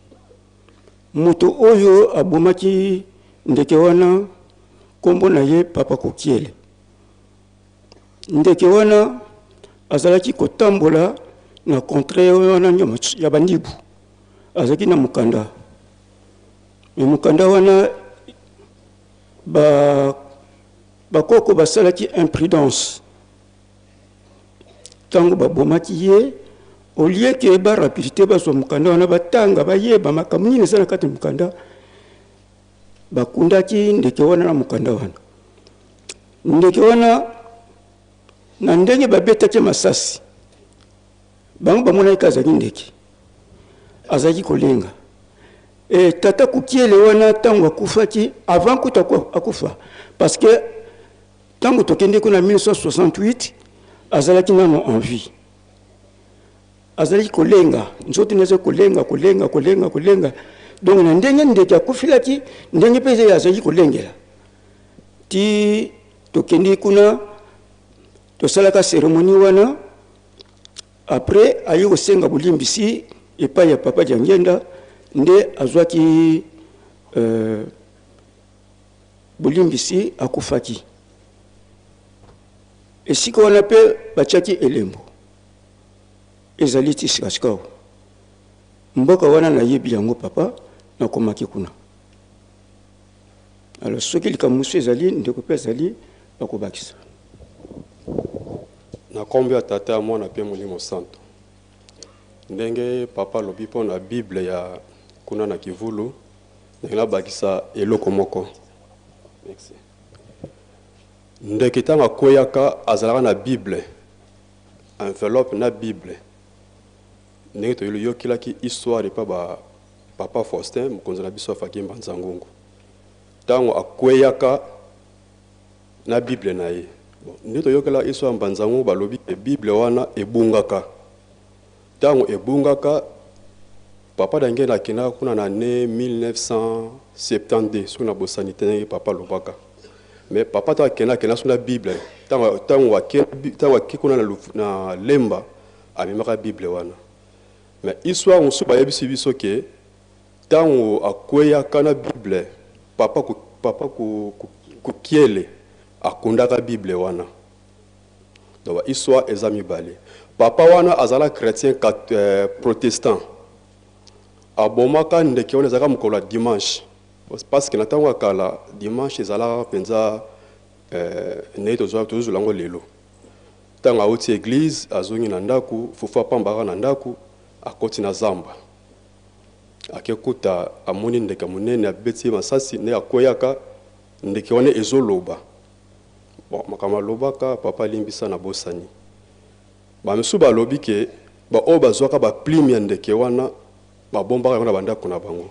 Speaker 3: Mutu oyo abomaki ndeke wana kombo na ye papa Kokiele. Ndeke wana azalaki kotambola na contre wana nyama ya bandibu. Azaki na mukanda. Me mukanda wana bakoko basalaki imprudence. Tango babomaki ye au lieu que ba rapidité ba so mukanda wana batanga bayeba makambo nini sana kati mukanda bakundaki ndeke wana na mukanda wana. Ndeke wana na ndenge babetaki masasi bango bamona ikazaki ndeke azaki kolenga. Tata Kokiele wana tango akufaki avant kuta akufa parce que tango tokende kuna 1968 azalaki nano en vie. Azali kolenga nzoto neze kolenga donc na ndenge ndeke akufilaki ndenge peze azali kolengela ti tokendi kuna tosalaka cérémonie wana. Après ayi kosenga bulimbisi epai ya papa Diangenda nde azwaki bulimbisi akufaki. Esika wana pe bachaki elembo ezali ti sikasikawo mboka wana na yebi yango papa na komaki kuna. Alors soki likambo mosusu ezali ndeko pe ezali bakobakisa.
Speaker 4: Na kombi ya tata ya mwana pe Molimo Santo ndenge papa lobi mpo na Bible ya kuna na Kivulu ndenge nabakisa eloko moko. Merci. Ndeke tanga koyaka azalaka na Bible enveloppe na Bible ndenge toyokilaki histoire pa papa Faustin mokonzi na biso afaki Mbanzangungu tango akweyaka na Bible na ye. Ndenge toyokela histoire Mbanzangungu balobi Bible wana ebungaka tango ebungaka papa Diangenda akendaka kuna na ne 1972 soki na bosanite ndenge papa lobaka. mais papa ta kena sur la Bible tant wa kikuna na lemba amemaka Bible wana mais histoire on se bayebisi biso ke tant akweya kana Bible papa ku kiele akundaka Bible wana donc histoire ezami balé papa wana azala chrétien protestant abomaka ndeke wana zaka mukolo dimanche parce que natango akala dimanche ezala penza ne tozo lango lelo tanga auti église azongi na ndaku fufa pambaka na ndaku akoti na zamba akekuta amoni ndeke munene abeti masasi ne akoyaka ndeke wana ezoloba bon makama lobaka papa limbisa na bosani ba misu ba lobi ke ba obazwaka ba plimi ya ndeke wana ba bombaka wana bandako na bango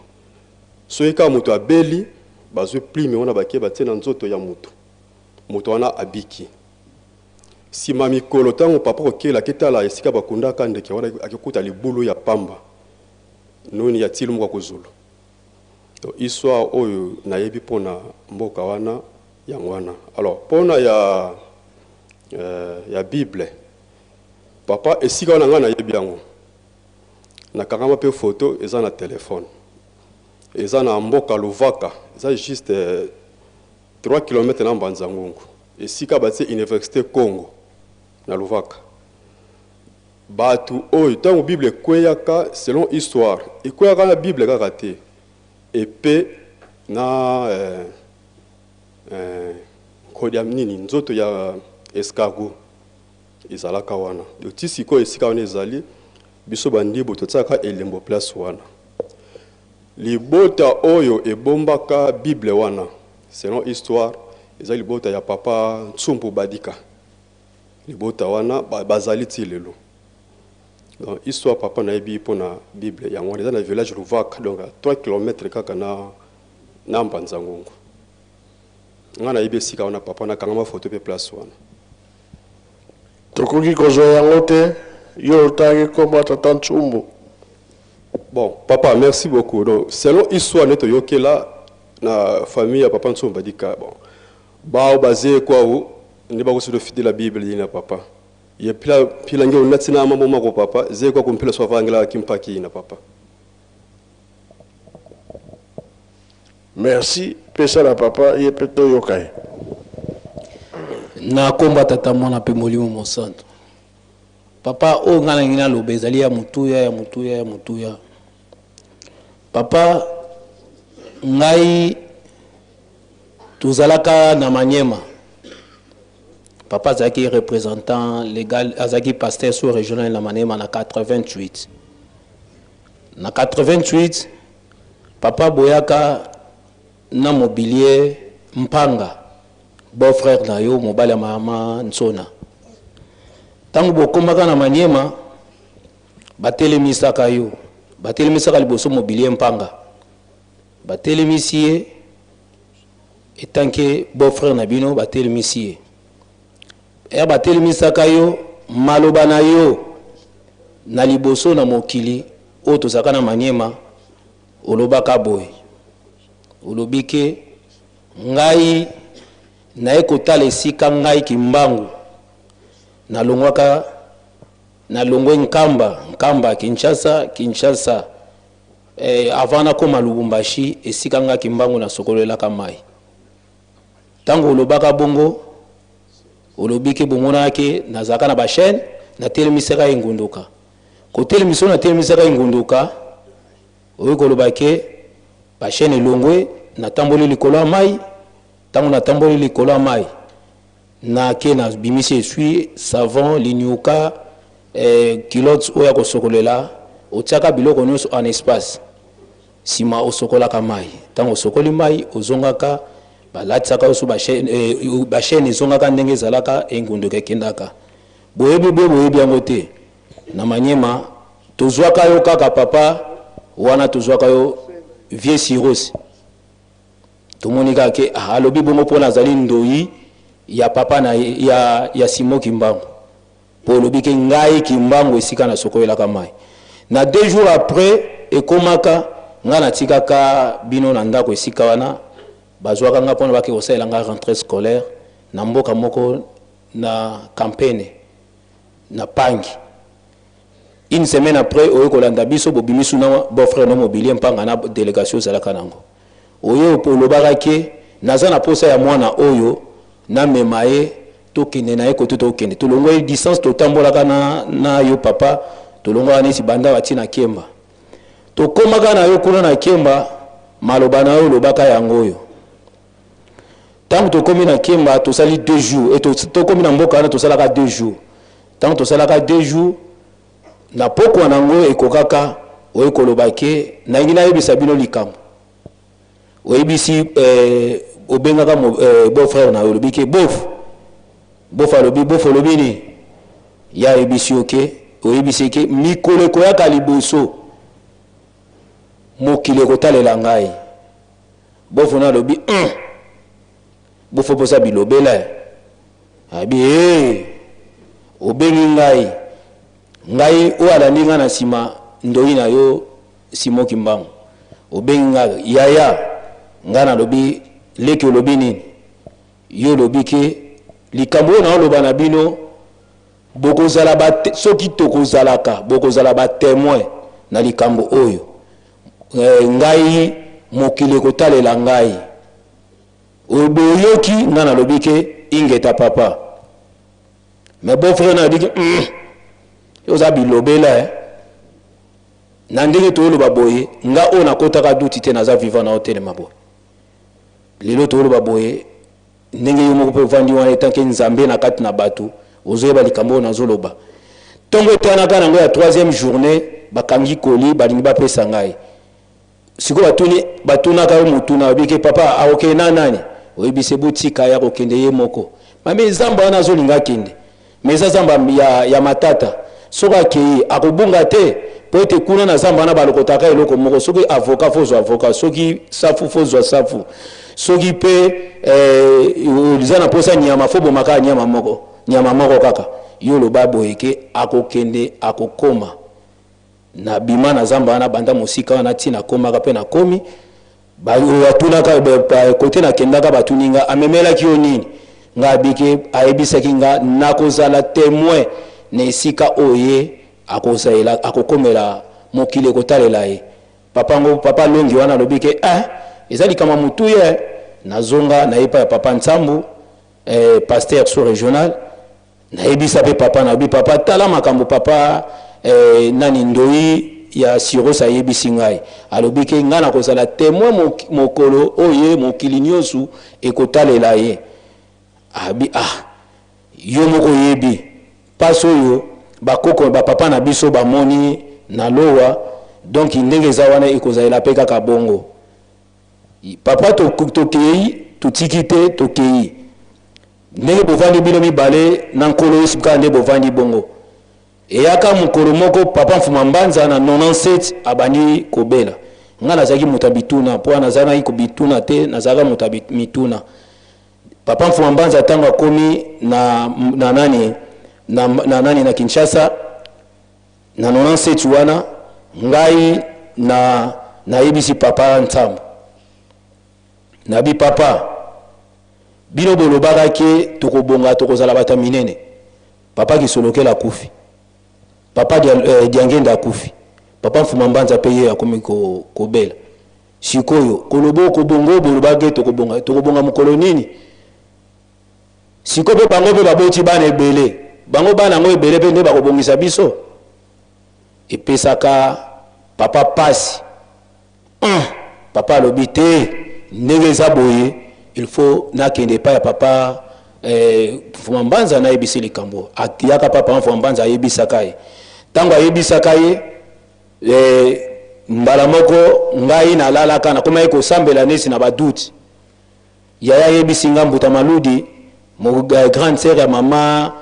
Speaker 4: so eka mutu abeli bazwe plimi wana bakie batie na nzoto ya mutu wana abiki si mami kolo tango papa okela ketala esika bakundaka ndeke wana akikuta libulu ya pamba noni ya tilu mwa kozulu to histoire oyo nayebi pona mboka wana yangwana alors pona ya Bible papa esika wana ngana yebi yango na kakama pe photo eza na téléphone eza na mboka Luvaka eza juste 3 km na Mbanzangungu esika batie Université Congo na Luvaka batu oyo tango Bible kweyaka selon histoire ekweyaka na Bible kaka te epe na kodia nini nzoto ya escargot ezalaka wana yotisi ko esika wana ezali biso bandibo totsaka elembo place wana libota oyo ebombaka Bible wana selon histoire eza libota ya papa Ntsumbu Badika libota wana bazali ti lelo donc histoire papa nayebi pona Bible yango eza na village Luvaka donc à 3 km kaka na Mbanzangungu ngana yebi esika wana papa na kangama photo pe place wana
Speaker 1: tokoki kozwa yango te yo otangi komba tata Ntsumbu.
Speaker 4: Bon papa merci beaucoup donc selon histoire neto yokela na famille ya papa Ntsumbu Badika bon bao basé quoi ou ne ba ko sur fidèle la Bible ina papa ye pila ngeo natina mambo mako papa ze kwa kumpela so vangela kimpaki na papa.
Speaker 1: Merci pesa la papa ye peto yokai
Speaker 5: na komba tata mwana pe molimo mosanto papa o ngana ngina lobezali ya mutuya papa ngai tuzalaka na Manyema papa zaki représentant légal azaki pasteur sous régional na Manyema na 88 papa boyaka na mobilier mpanga beau frère na yo mobali ya mama Nsona tango bokombaka na Manyema batelemisaka yo batelemisaka liboso mobilier mpanga batelemisi etanke beau frère na bino batelemisi batelemisaka yo maloba na yo na liboso na mokili oyo tozalaka na Manyema olobaka boye olobike ngai naye kotala esika ngai kimbangu nalongwe nkamba Kinshasa avant nakoma Lubumbashi esika ngai kimbangu na sokolelaka mai tango olobaka bongo olobike bomonake nazalaka na bachaine na telemisaka engunduka kotelemisaka na telemisaka engunduka oyo kolobake bachaine elongwe na tamboli likolo ya mai tango na tamboli likolo ya mai na ke na bimisi esui savon linyuka kilote oya kosokolela otiaka biloko nyonso en espace sima osokolaka mai tango osokoli mai ozongaka balatisaka oso bachaine ezongaka ndenge ezalaka engunduka ekendaka boyebi yango te na Manyema tozwaka yo kaka papa wana tozwaka yo vie Sirosi tomonika ke alobi bongo mpona azali ndoyi ya papa na ya Simo Kimbangu po lobi ke ngai Kimbangu esika na sokoyelaka mai na 2 jours après ekomaka nga natikaka bino na ndako esika wana bazwaka nga mpona bake kosalela nga rentrée scolaire na mboka moko na campagne na Pangi. Une semaine après oyo kolanda biso bobimisu na beau-frère no mobilier mpanga na délégation zalaka nango oyo olobaka ke naza na posa ya mwana oyo na memaye tokende na ye kote tokende tolongo distance totambolaka na yo papa tolongo nesi banda bati na Kemba tokomaka na yo kuna na Kemba maloba na yo lobaka yango oyo tant tokomi na Kemba tosali 2 jours et tokomi na mboka na tosalaka 2 jours tant tosalaka 2 jours na poko nango ekokaka oyo kolobake na ngina yebisa bino likambo oyebisi obengaka beau-frère na yo lobike bof alobi ni ya yebisi oke oyebisi ke mikolo koyaka liboso mokili kotalela ngai bof na lobi bofo posa bilobela abi obengi ngai o alandi nga na sima ndoi na yo Simo Kimbangu obengi nga yaya nga na lobi leki olobi nini yo lobi ke likambo na oloba na bino bokozala soki tokozalaka bokozala ba témoin na likambo oyo ngai mokili kotalela ngai oboyoki nga na lobi ke ingeta papa mais beau frère na dit yoza bilobela na ndenge toloba boye nga o na kotaka duti te naza vivant na hotel mabo lelo toloba boye ndenge yo moko pe vandi wana etanke nzambe na kati na batu ozoyeba likambo na zoloba tongo tanaka nango ya 3e journée bakangi koli balingi bapesa ngai siko batunaka yo mutuna bike papa aoke na nani oyebise botika ya kokende ye moko mame zamba wana azolinga kende meza zamba ya matata soka kei akobunga te po ete kuna na zamba na balokotaka eloko moko soki avocat fozwa avocat soki safu fozwa safu soki pe liza na posa nyama fo bomaka nyama moko kaka yo loba boyeke akokende akokoma na bima na zamba na banda musika wana tina komaka pe na komi batunaka kote na kendaka batuninga amemelaki yo nini nga bike ayebisaki nga nakozala témoin na esika oye akokomela mokili kotalela ye papa longi wana lobike eza likama mutu ye nazonga na yepa ya papa Nsambu pasteur so régional na yebisa pe papa na bi papa tala makambo papa nani ndoi ya sirosa yebisi ngai alobike nga nakozala témoin mokolo oye mokili nyonso ekotalela ye abi yo moko yebi paso yo bakoko papa na biso bamoni na lowa donc ndenge za wana ekozala pe kaka bongo papa tokei tutiki te tokei ndenge bovandi bino mibale na nkolo esika nde bovandi bongo eyaka mokolo moko papa Mfuma Mbanza na 97 abandi kobela nga nazaki muta bituna po nazana iko bituna te nazaka muta mituna papa Mfuma Mbanza tango akomi na nani na Kinshasa na 97 wana ngai na yebisi papa Nsambu nabi papa bino bolobaka ke tokobonga tokozala bata minene papa kisolokela kufi papa diangenda kufi papa Mfuma Mbanza pe ye akomi kobela sikoyo kolobo kobongo bolobaka tokobonga mokolo nini siko pe bango pe baboti bana ebele bango bana ngo ebele pe nde bakobongisa biso epesaka papa pasi papa lobi te ndenge eza boye il faut nakende pa ya papa Mfuma Mbanza na yebisi likambo akiyaka papa Mfuma Mbanza ayebisaka ye tango ayebisaka ye mbala moko ngai nalalaka nakoma ye kosambela nesi na baduti yaya yebisi nga Mbuta Maludi mon grande sœur ya mama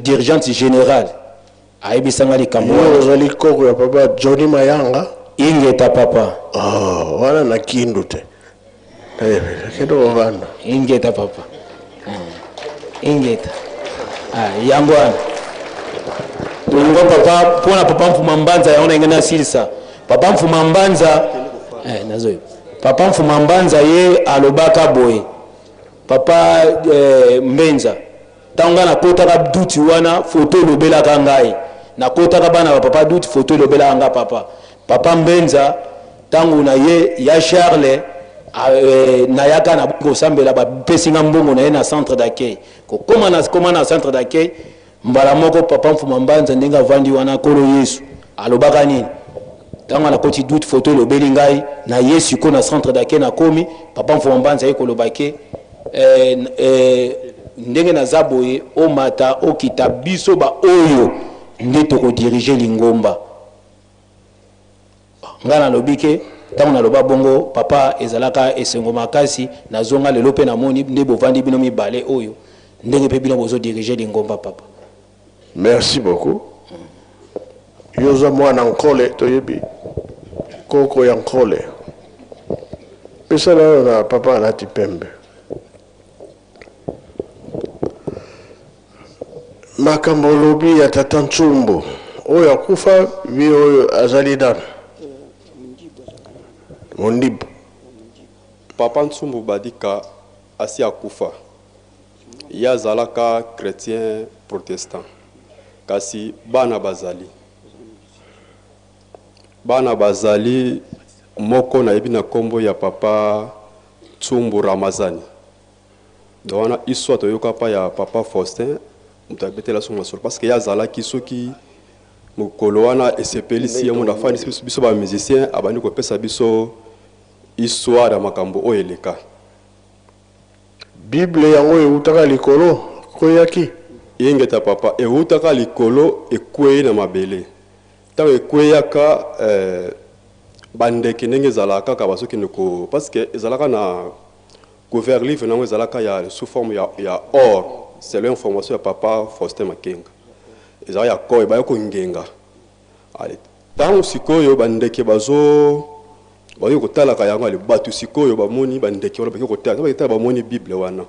Speaker 5: dirigeante générale ayebisanga likambo
Speaker 1: ozali koko ya papa Johnny Mayanga
Speaker 5: ingeta papa
Speaker 1: wana na kindu te kendo wavanda
Speaker 5: ingeta papa ingeta yango wana tulungo papa pona papa Mfuma Mbanza yaona ingena silisa papa Mfuma Mbanza nazo papa Mfuma Mbanza ye alobaka boye papa Mbenza tanga na kotaka duti wana photo lobelaka ngai na kotaka bana ba papa duti photo lobelaka nga papa Mbenza tangu na ye ya Charles na yaka na buko sambela ba pesinga mbongo na ye na centre d'accueil ko koma na centre d'accueil mbala moko papa Mfuma Mbanza ndenga vandi wana kolo Yesu alobaka nini tango na koti doute photo lobeli ngai na Yesu ko na centre d'accueil na komi papa Mfuma Mbanza yeko lobake ndenge na zaboye o mata o kita biso ba oyo nde toko diriger lingomba ngana lobike tango na loba bongo papa ezalaka esengo makasi na zonga lelo pe na moni nde bovandi bino mibale oyo ndenge pe bino bozo diriger lingomba papa.
Speaker 1: Merci beaucoup. Yoza mwana nkole toyebi koko ya nkole pesa na papa na tipembe makambo lobi ya tata Ntsumbu oyo akufa vi oyo azali dana Mondibu
Speaker 4: papa Ntsumbu badika asi akufa ya azalaka chrétien protestant kasi bana bazali moko na yebi na kombo ya papa Ntsumbu Ramazani dona histoire toyoka pa ya papa Faustin mutabetela songa solo parce que ya azalaki soki mokolo wana esepelisi yango na fani biso ba musicien abandi ko pesa biso histoire ya makambo oyo eleka
Speaker 1: Bible yango eutaka likolo koyaki
Speaker 4: ingeta papa eutaka likolo ekwei na mabele tango ekweyaka bandeke ndenge ezalaka kaka basoki ndeko parce que ezalaka na couvert livre nango ezalaka ya sous forme ya or c'est l'information ya papa Faustin Makenga ezalaka ya koy bayo kongenga ale tango sikoyo bandeke bayo kotalaka yango ale batu sikoyo bamoni bandeke wana baki kotala bamoni Bible wana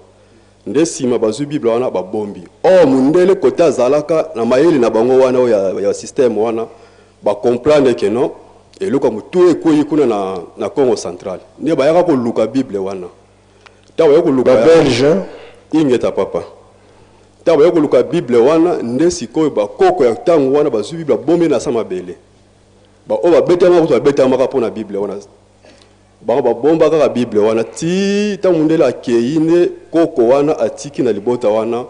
Speaker 4: nde sima bazwi Bible wana babombi mundele kota azalaka na mayeli na bango wana ya système wana ba comprendre que non eloko mutu ekoyi kuna na Congo central nde bayaka ko luka Bible wana tawo yako luka
Speaker 1: Belge
Speaker 4: ingeta papa tawo yako luka Bible wana nde sikoyo ba koko ya tango wana bazwi Bible bombi na sama bele ba betama ka pona Bible wana ba bomba ka Bible wana ti ta mundela akei ne koko wana atiki na libota wana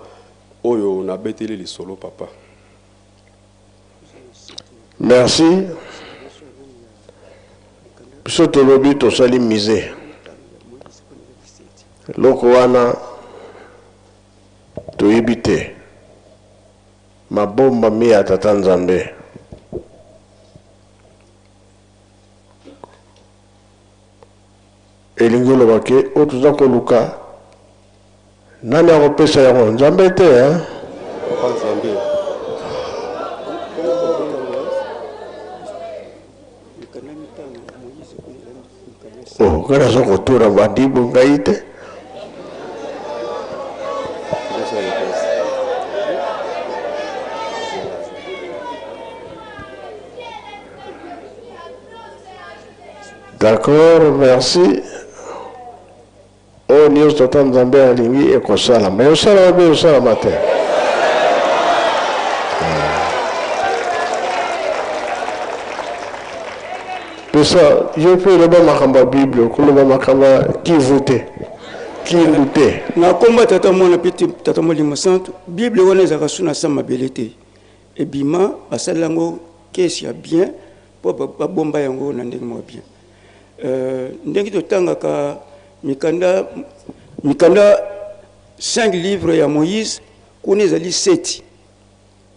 Speaker 4: oyo na beteli lisolo papa.
Speaker 1: Merci. Biso tolobi tosali mise loko wana toyebi te mabomba mi ya tata Nzambe elingi olobaki oyo toza koluka nani akopesa yango Nzambe te
Speaker 4: Papa Nzambe
Speaker 1: kana so kotura bandibu ngai te d'accord, merci. Oh, nous t'attendons Nzambe alingi ekosala mais osala be osala matin. Pesa, je peux le makamba Bible, ko le makamba qui voter, qui lutter.
Speaker 3: Na komba tata mona piti tata molimo santo Bible wana ezaka suna sama belete ebima basalango kesi ya bien po ba bomba yango na ndenge mo bien. Ndenge totangaka mikanda 5 livres ya Moïse kuna ezali 7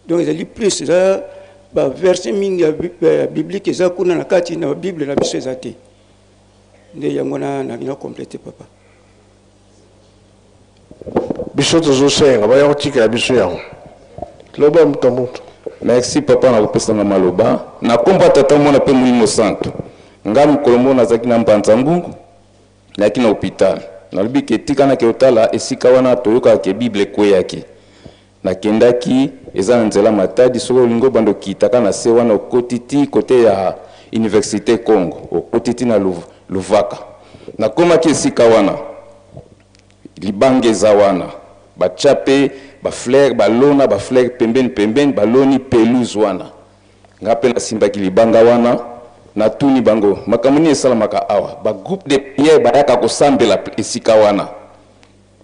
Speaker 3: donc ezali plus ça ba verset mingi ya biblique eza kuna na kati na Bible na biso ezate nde yango na compléter papa
Speaker 1: biso tozosenga baya kotika biso yango loba mutu.
Speaker 6: Merci papa na kopesanga maloba na komba tata mona pe mulimo santo ngam kolombo nazaki na mpanza ngungu naki na hôpital nalobi ke tikana ke otala esika wana toyoka ke Bible kweyaki nakendaki eza na nzela matadi soko lingo bando kitaka na se wana okotiti kote ya Université Congo okotiti na Luvaka nakomaki esika wana libanga eza wana bachape bafleur balona bafleur pembeni baloni pelouse wana nga mpe nasimbaki libanga wana natuni bango makambo nini esalamaka awa bagroupe de prière bayaka kosambela esika wana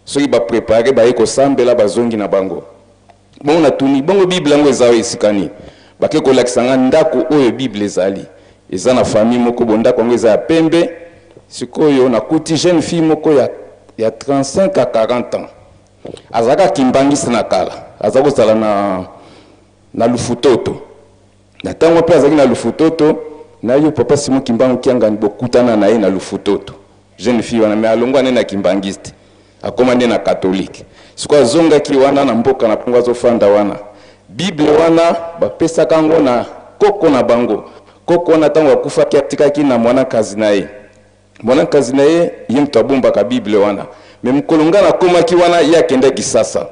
Speaker 6: soki baprepare baye kosambela bazongi na bango bongo natuni bongo bible yango eza oyo esika nini bake kolakisa nga ndako oyo bible ezali eza na famille moko bo ndako yango eza ya pembe sikoyo nakuti jeune fille moko ya 35 à 40 ans azalaka kimbangisi na kala aza kozala na lufutoto na ntango mpe azalaki na lufutoto na yo papa Simon Kimbangu kiangani bokutana na ye na lufutoto jeune fille wana me alongwa ne na kimbangisi akoma nde na katolike sikoyo azongaki wana na mboka na pongo azofanda wana bible wana bapesaka ngo na koko na bango koko wana ntango akufaki atikaki na mwanakazi na ye ye mtu abombaka bible wana me mkolonga na komaki wana ye akendaki sasa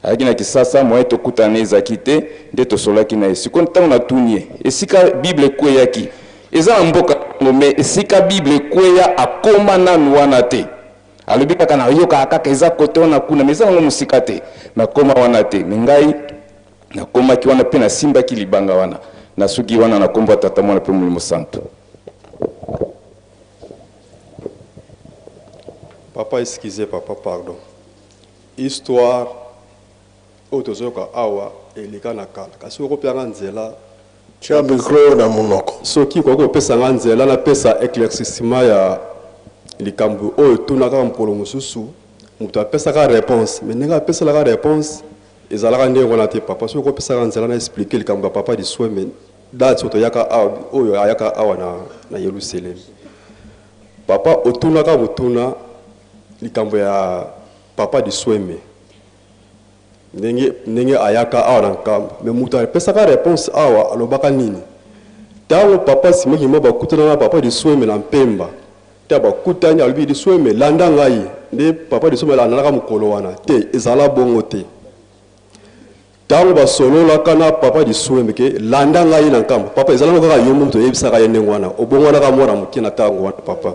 Speaker 6: ayaki na kisasa moye tokutana ezaki te nde tosolaki na ye sikoyo ntango natuni ye esika bible ekweyaki eza na mboka me esika bible ekweya akoma nanu wana te alobi kaka nayokaka kaka eza kote wana kuna me eza nango mosika te nakoma wana te me ngai nakomaki wana mpe nasimbaki libanga wana nasuki wana nakombo tata mwana mpe molimo santo.
Speaker 4: Papa, excusez, papa, pardon. Histoire, otozoka awa, elika na kala. Kasi okopianga nzela.
Speaker 1: Tia micro na monoko.
Speaker 4: Soki kwa kopesa nzela na pesa éclaircissement ya likambu oyo tunaka mpolo mususu, mutu apesa ka réponse. Mais nenga apesa la réponse, ezalaka ndenge wana te papa. Soki kopesa nzela na expliquer likambu ya papa di sweme. Date soto yaka awa, oyo ayaka awa na Yerusalem. Papa otunaka butuna likambo ya papa di sweme nenge ayaka awa na nkambo me mutu apesaka réponse awa alobaka nini ntango papa Simon Kimbangu bakutana na papa di sweme na mpemba te bakutani alobi di sweme landa ngai nde papa di sweme alandaka mokolo wana te ezala bongo te ntango basololaka na papa di sweme ke landa ngai na nkambo papa ezalaka kaka yo moto oyebisaka ye ndenge wana obongwanaka mwana moke na ntango wana papa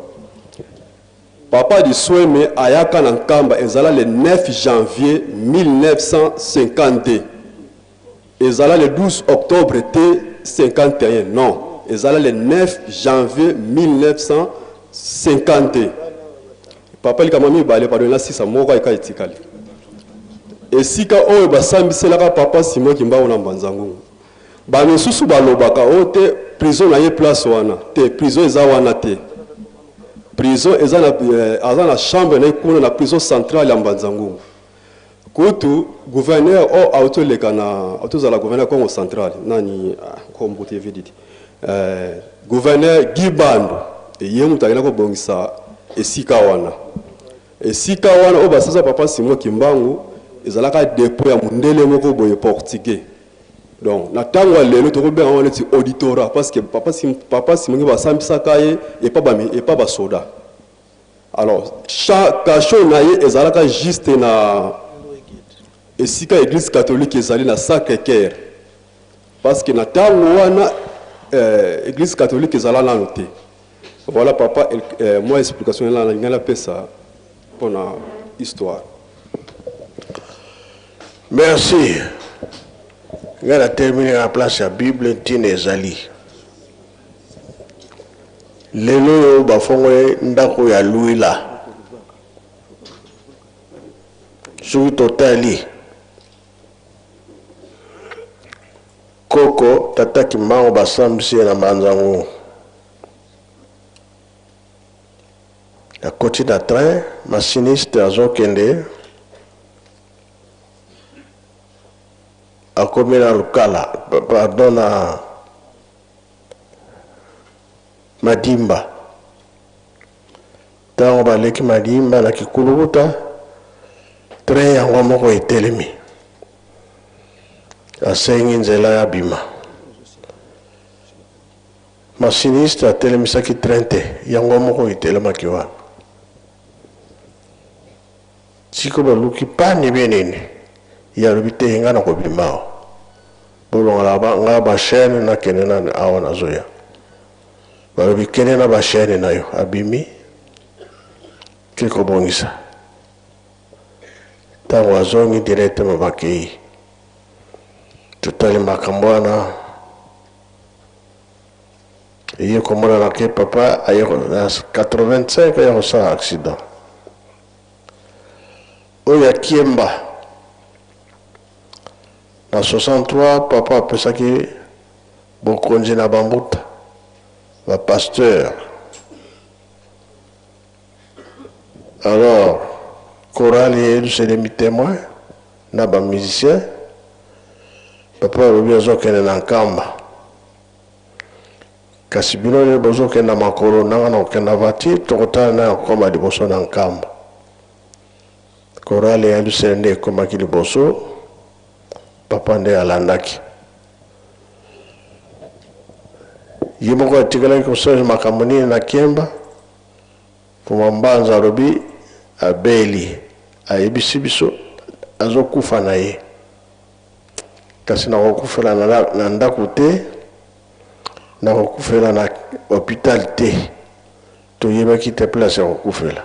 Speaker 4: Papa du Sweme ayaka na nkamba ezala le 9 janvier 1952. Ezala le 12 octobre t 51. Non, ezala le 9 janvier 1952. Papa likamami bale pardon la sisa moko eka etikali. Esika oyo basambiselaka papa Simon Kimbangu na Mbanzangungu. Ba misusu balobaka o te prison na ye place wana. Te prison eza wana te. Prison eza na chambre na kuna na prison centrale ya Mbanzangungu. Kutu gouverneur o autoleka na autozala gouverneur Congo central nani kombo te vididi. Gouverneur Gibando ye mutakela ko bongisa esika wana. Esika wana o basasa papa Simon Kimbangu ezalaka dépôt ya mundele moko boye portugais. Donc na tango lelo to ko benga wana ti auditorat parce que papa Simon ba sambisa kaye et pas ba soda. Alors chaque cachot na ye ezalaka juste na esika église catholique ezali na Sacré-Cœur. Parce que na tango wana église catholique ezala na noté. Voilà papa moi explication là na ngala pesa pour la histoire.
Speaker 1: Merci. On a terminé la place à Bible Tine Ezali. Lelo bafongwe ndako ya Louila. Sous totali. Koko tata Kimbangu basamsi na Mbanzangungu. À côté d'un train, machiniste à Zokende. A komina Lukala, pardon na Madimba. Tango baleki Madimba na Kikulubuta, train yango moko etelemi. Asengi nzela ya bima. Machiniste atelemisaki train te, yango moko etelemaki wana. Siko baluki pani benini. Ya lubite nga na kobimao bolo nga ba chaîne na kenena awa na zoya ba lubikene na ba chaîne na yo abimi kekobongisa ntango azongi directement bakei totali makambo wana ye komona ke papa aye na 85 aye kosala accident oyo akiemba na 63 papa apesaki bokonzi na bambuta bapasteur. Alors chorale yedu c'est des témoins na bamusicien papa alobi azokende na nkamba kasi bino nde bozokende na makolo nanga na kokenda voiture tokotala na ekoma liboso na nkamba chorale yedu c'est nde ekomaki liboso papa nde alandaki ye moko atikalaki kosala makambo nini na kiemba poma mbanza alobi abeli ayebisi biso azokufa na ye kasi nakokufela na ndako te nakokufela na hôpital te toyebaki te place ya kokufela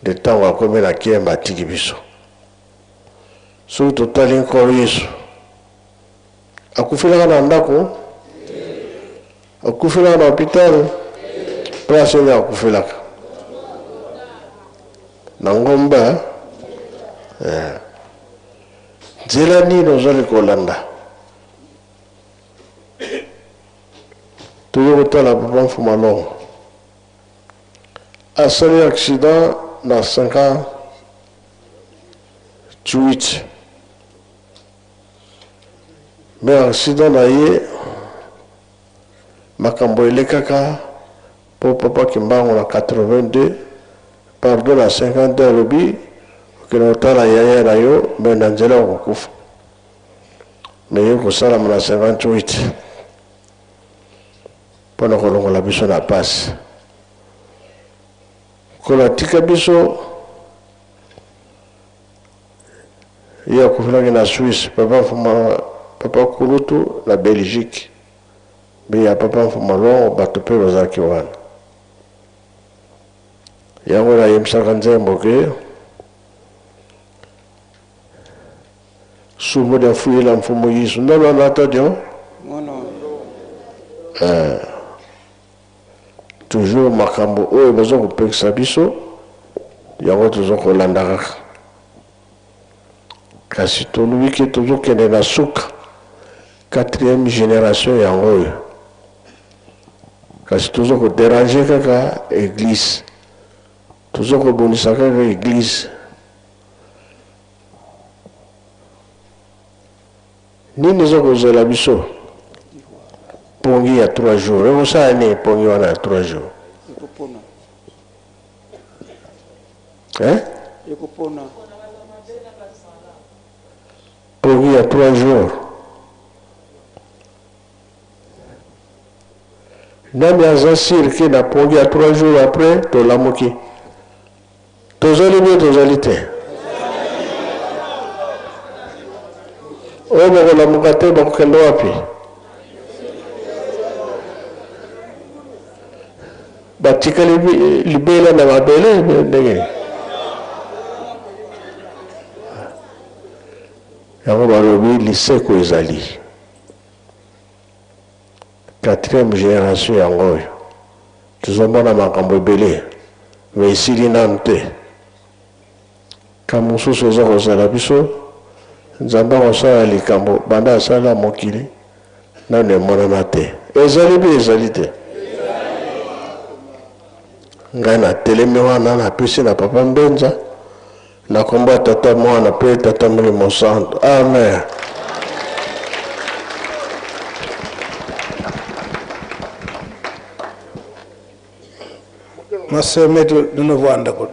Speaker 1: de ntango akomi na kiemba atiki biso soki totali nkolo yesu akufelaka na ndako akufelaka na hôpital place oyo akufelaka na ngomba nzela nini ozali kolanda toye kotala papa Mfuma Longo asali accident na 58 mais accident na ye makambo elekaka po papa Kimbangu na 82 pardon na 50 alobi okena otala yaya na yo me na nzela okokufa me ye kosalama na 58 mpona kolongola biso na pasi kola tika biso ye akufelaki na Suisse papa Kulutu na Belgique me ya papa Mfuma Longo bato mpe bazalaki wana yango nayebisaka nzembo ke sumo dia fuila mfumu Yesu ndalo anata dio toujours makambo oyo bazokopekisa biso yango tozokolanda kaka kasi tolubi ke tozokende na suka 4e génération yango oyo kasi tozokoderange kaka église tozokobonisa kaka église nini ezokozela biso pongi ya 3 jours ekosala nini pongi wana ya 3 jours pongi ya 3 jours nani aza sire ke na pongi ya 3 jours après tolamuki tozali bien tozali te oyo bakolamuka te bakokende wapi batikali libela na mabele ndenge yango balobi liseko ezali 4e génération yango oyo tozomona makambo ebele me esili nanu te ka mosusu eza kozala biso nzambe akosala likambo banda asala mokili nano emonana te ezali mpe ezali te ngai natelemi wana napesi na papa Mbenza na kombo ya tata mwana mpe tata Molimo Santo amen.
Speaker 7: Masemetu nunovanda ko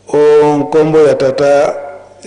Speaker 7: o nkombo ya tata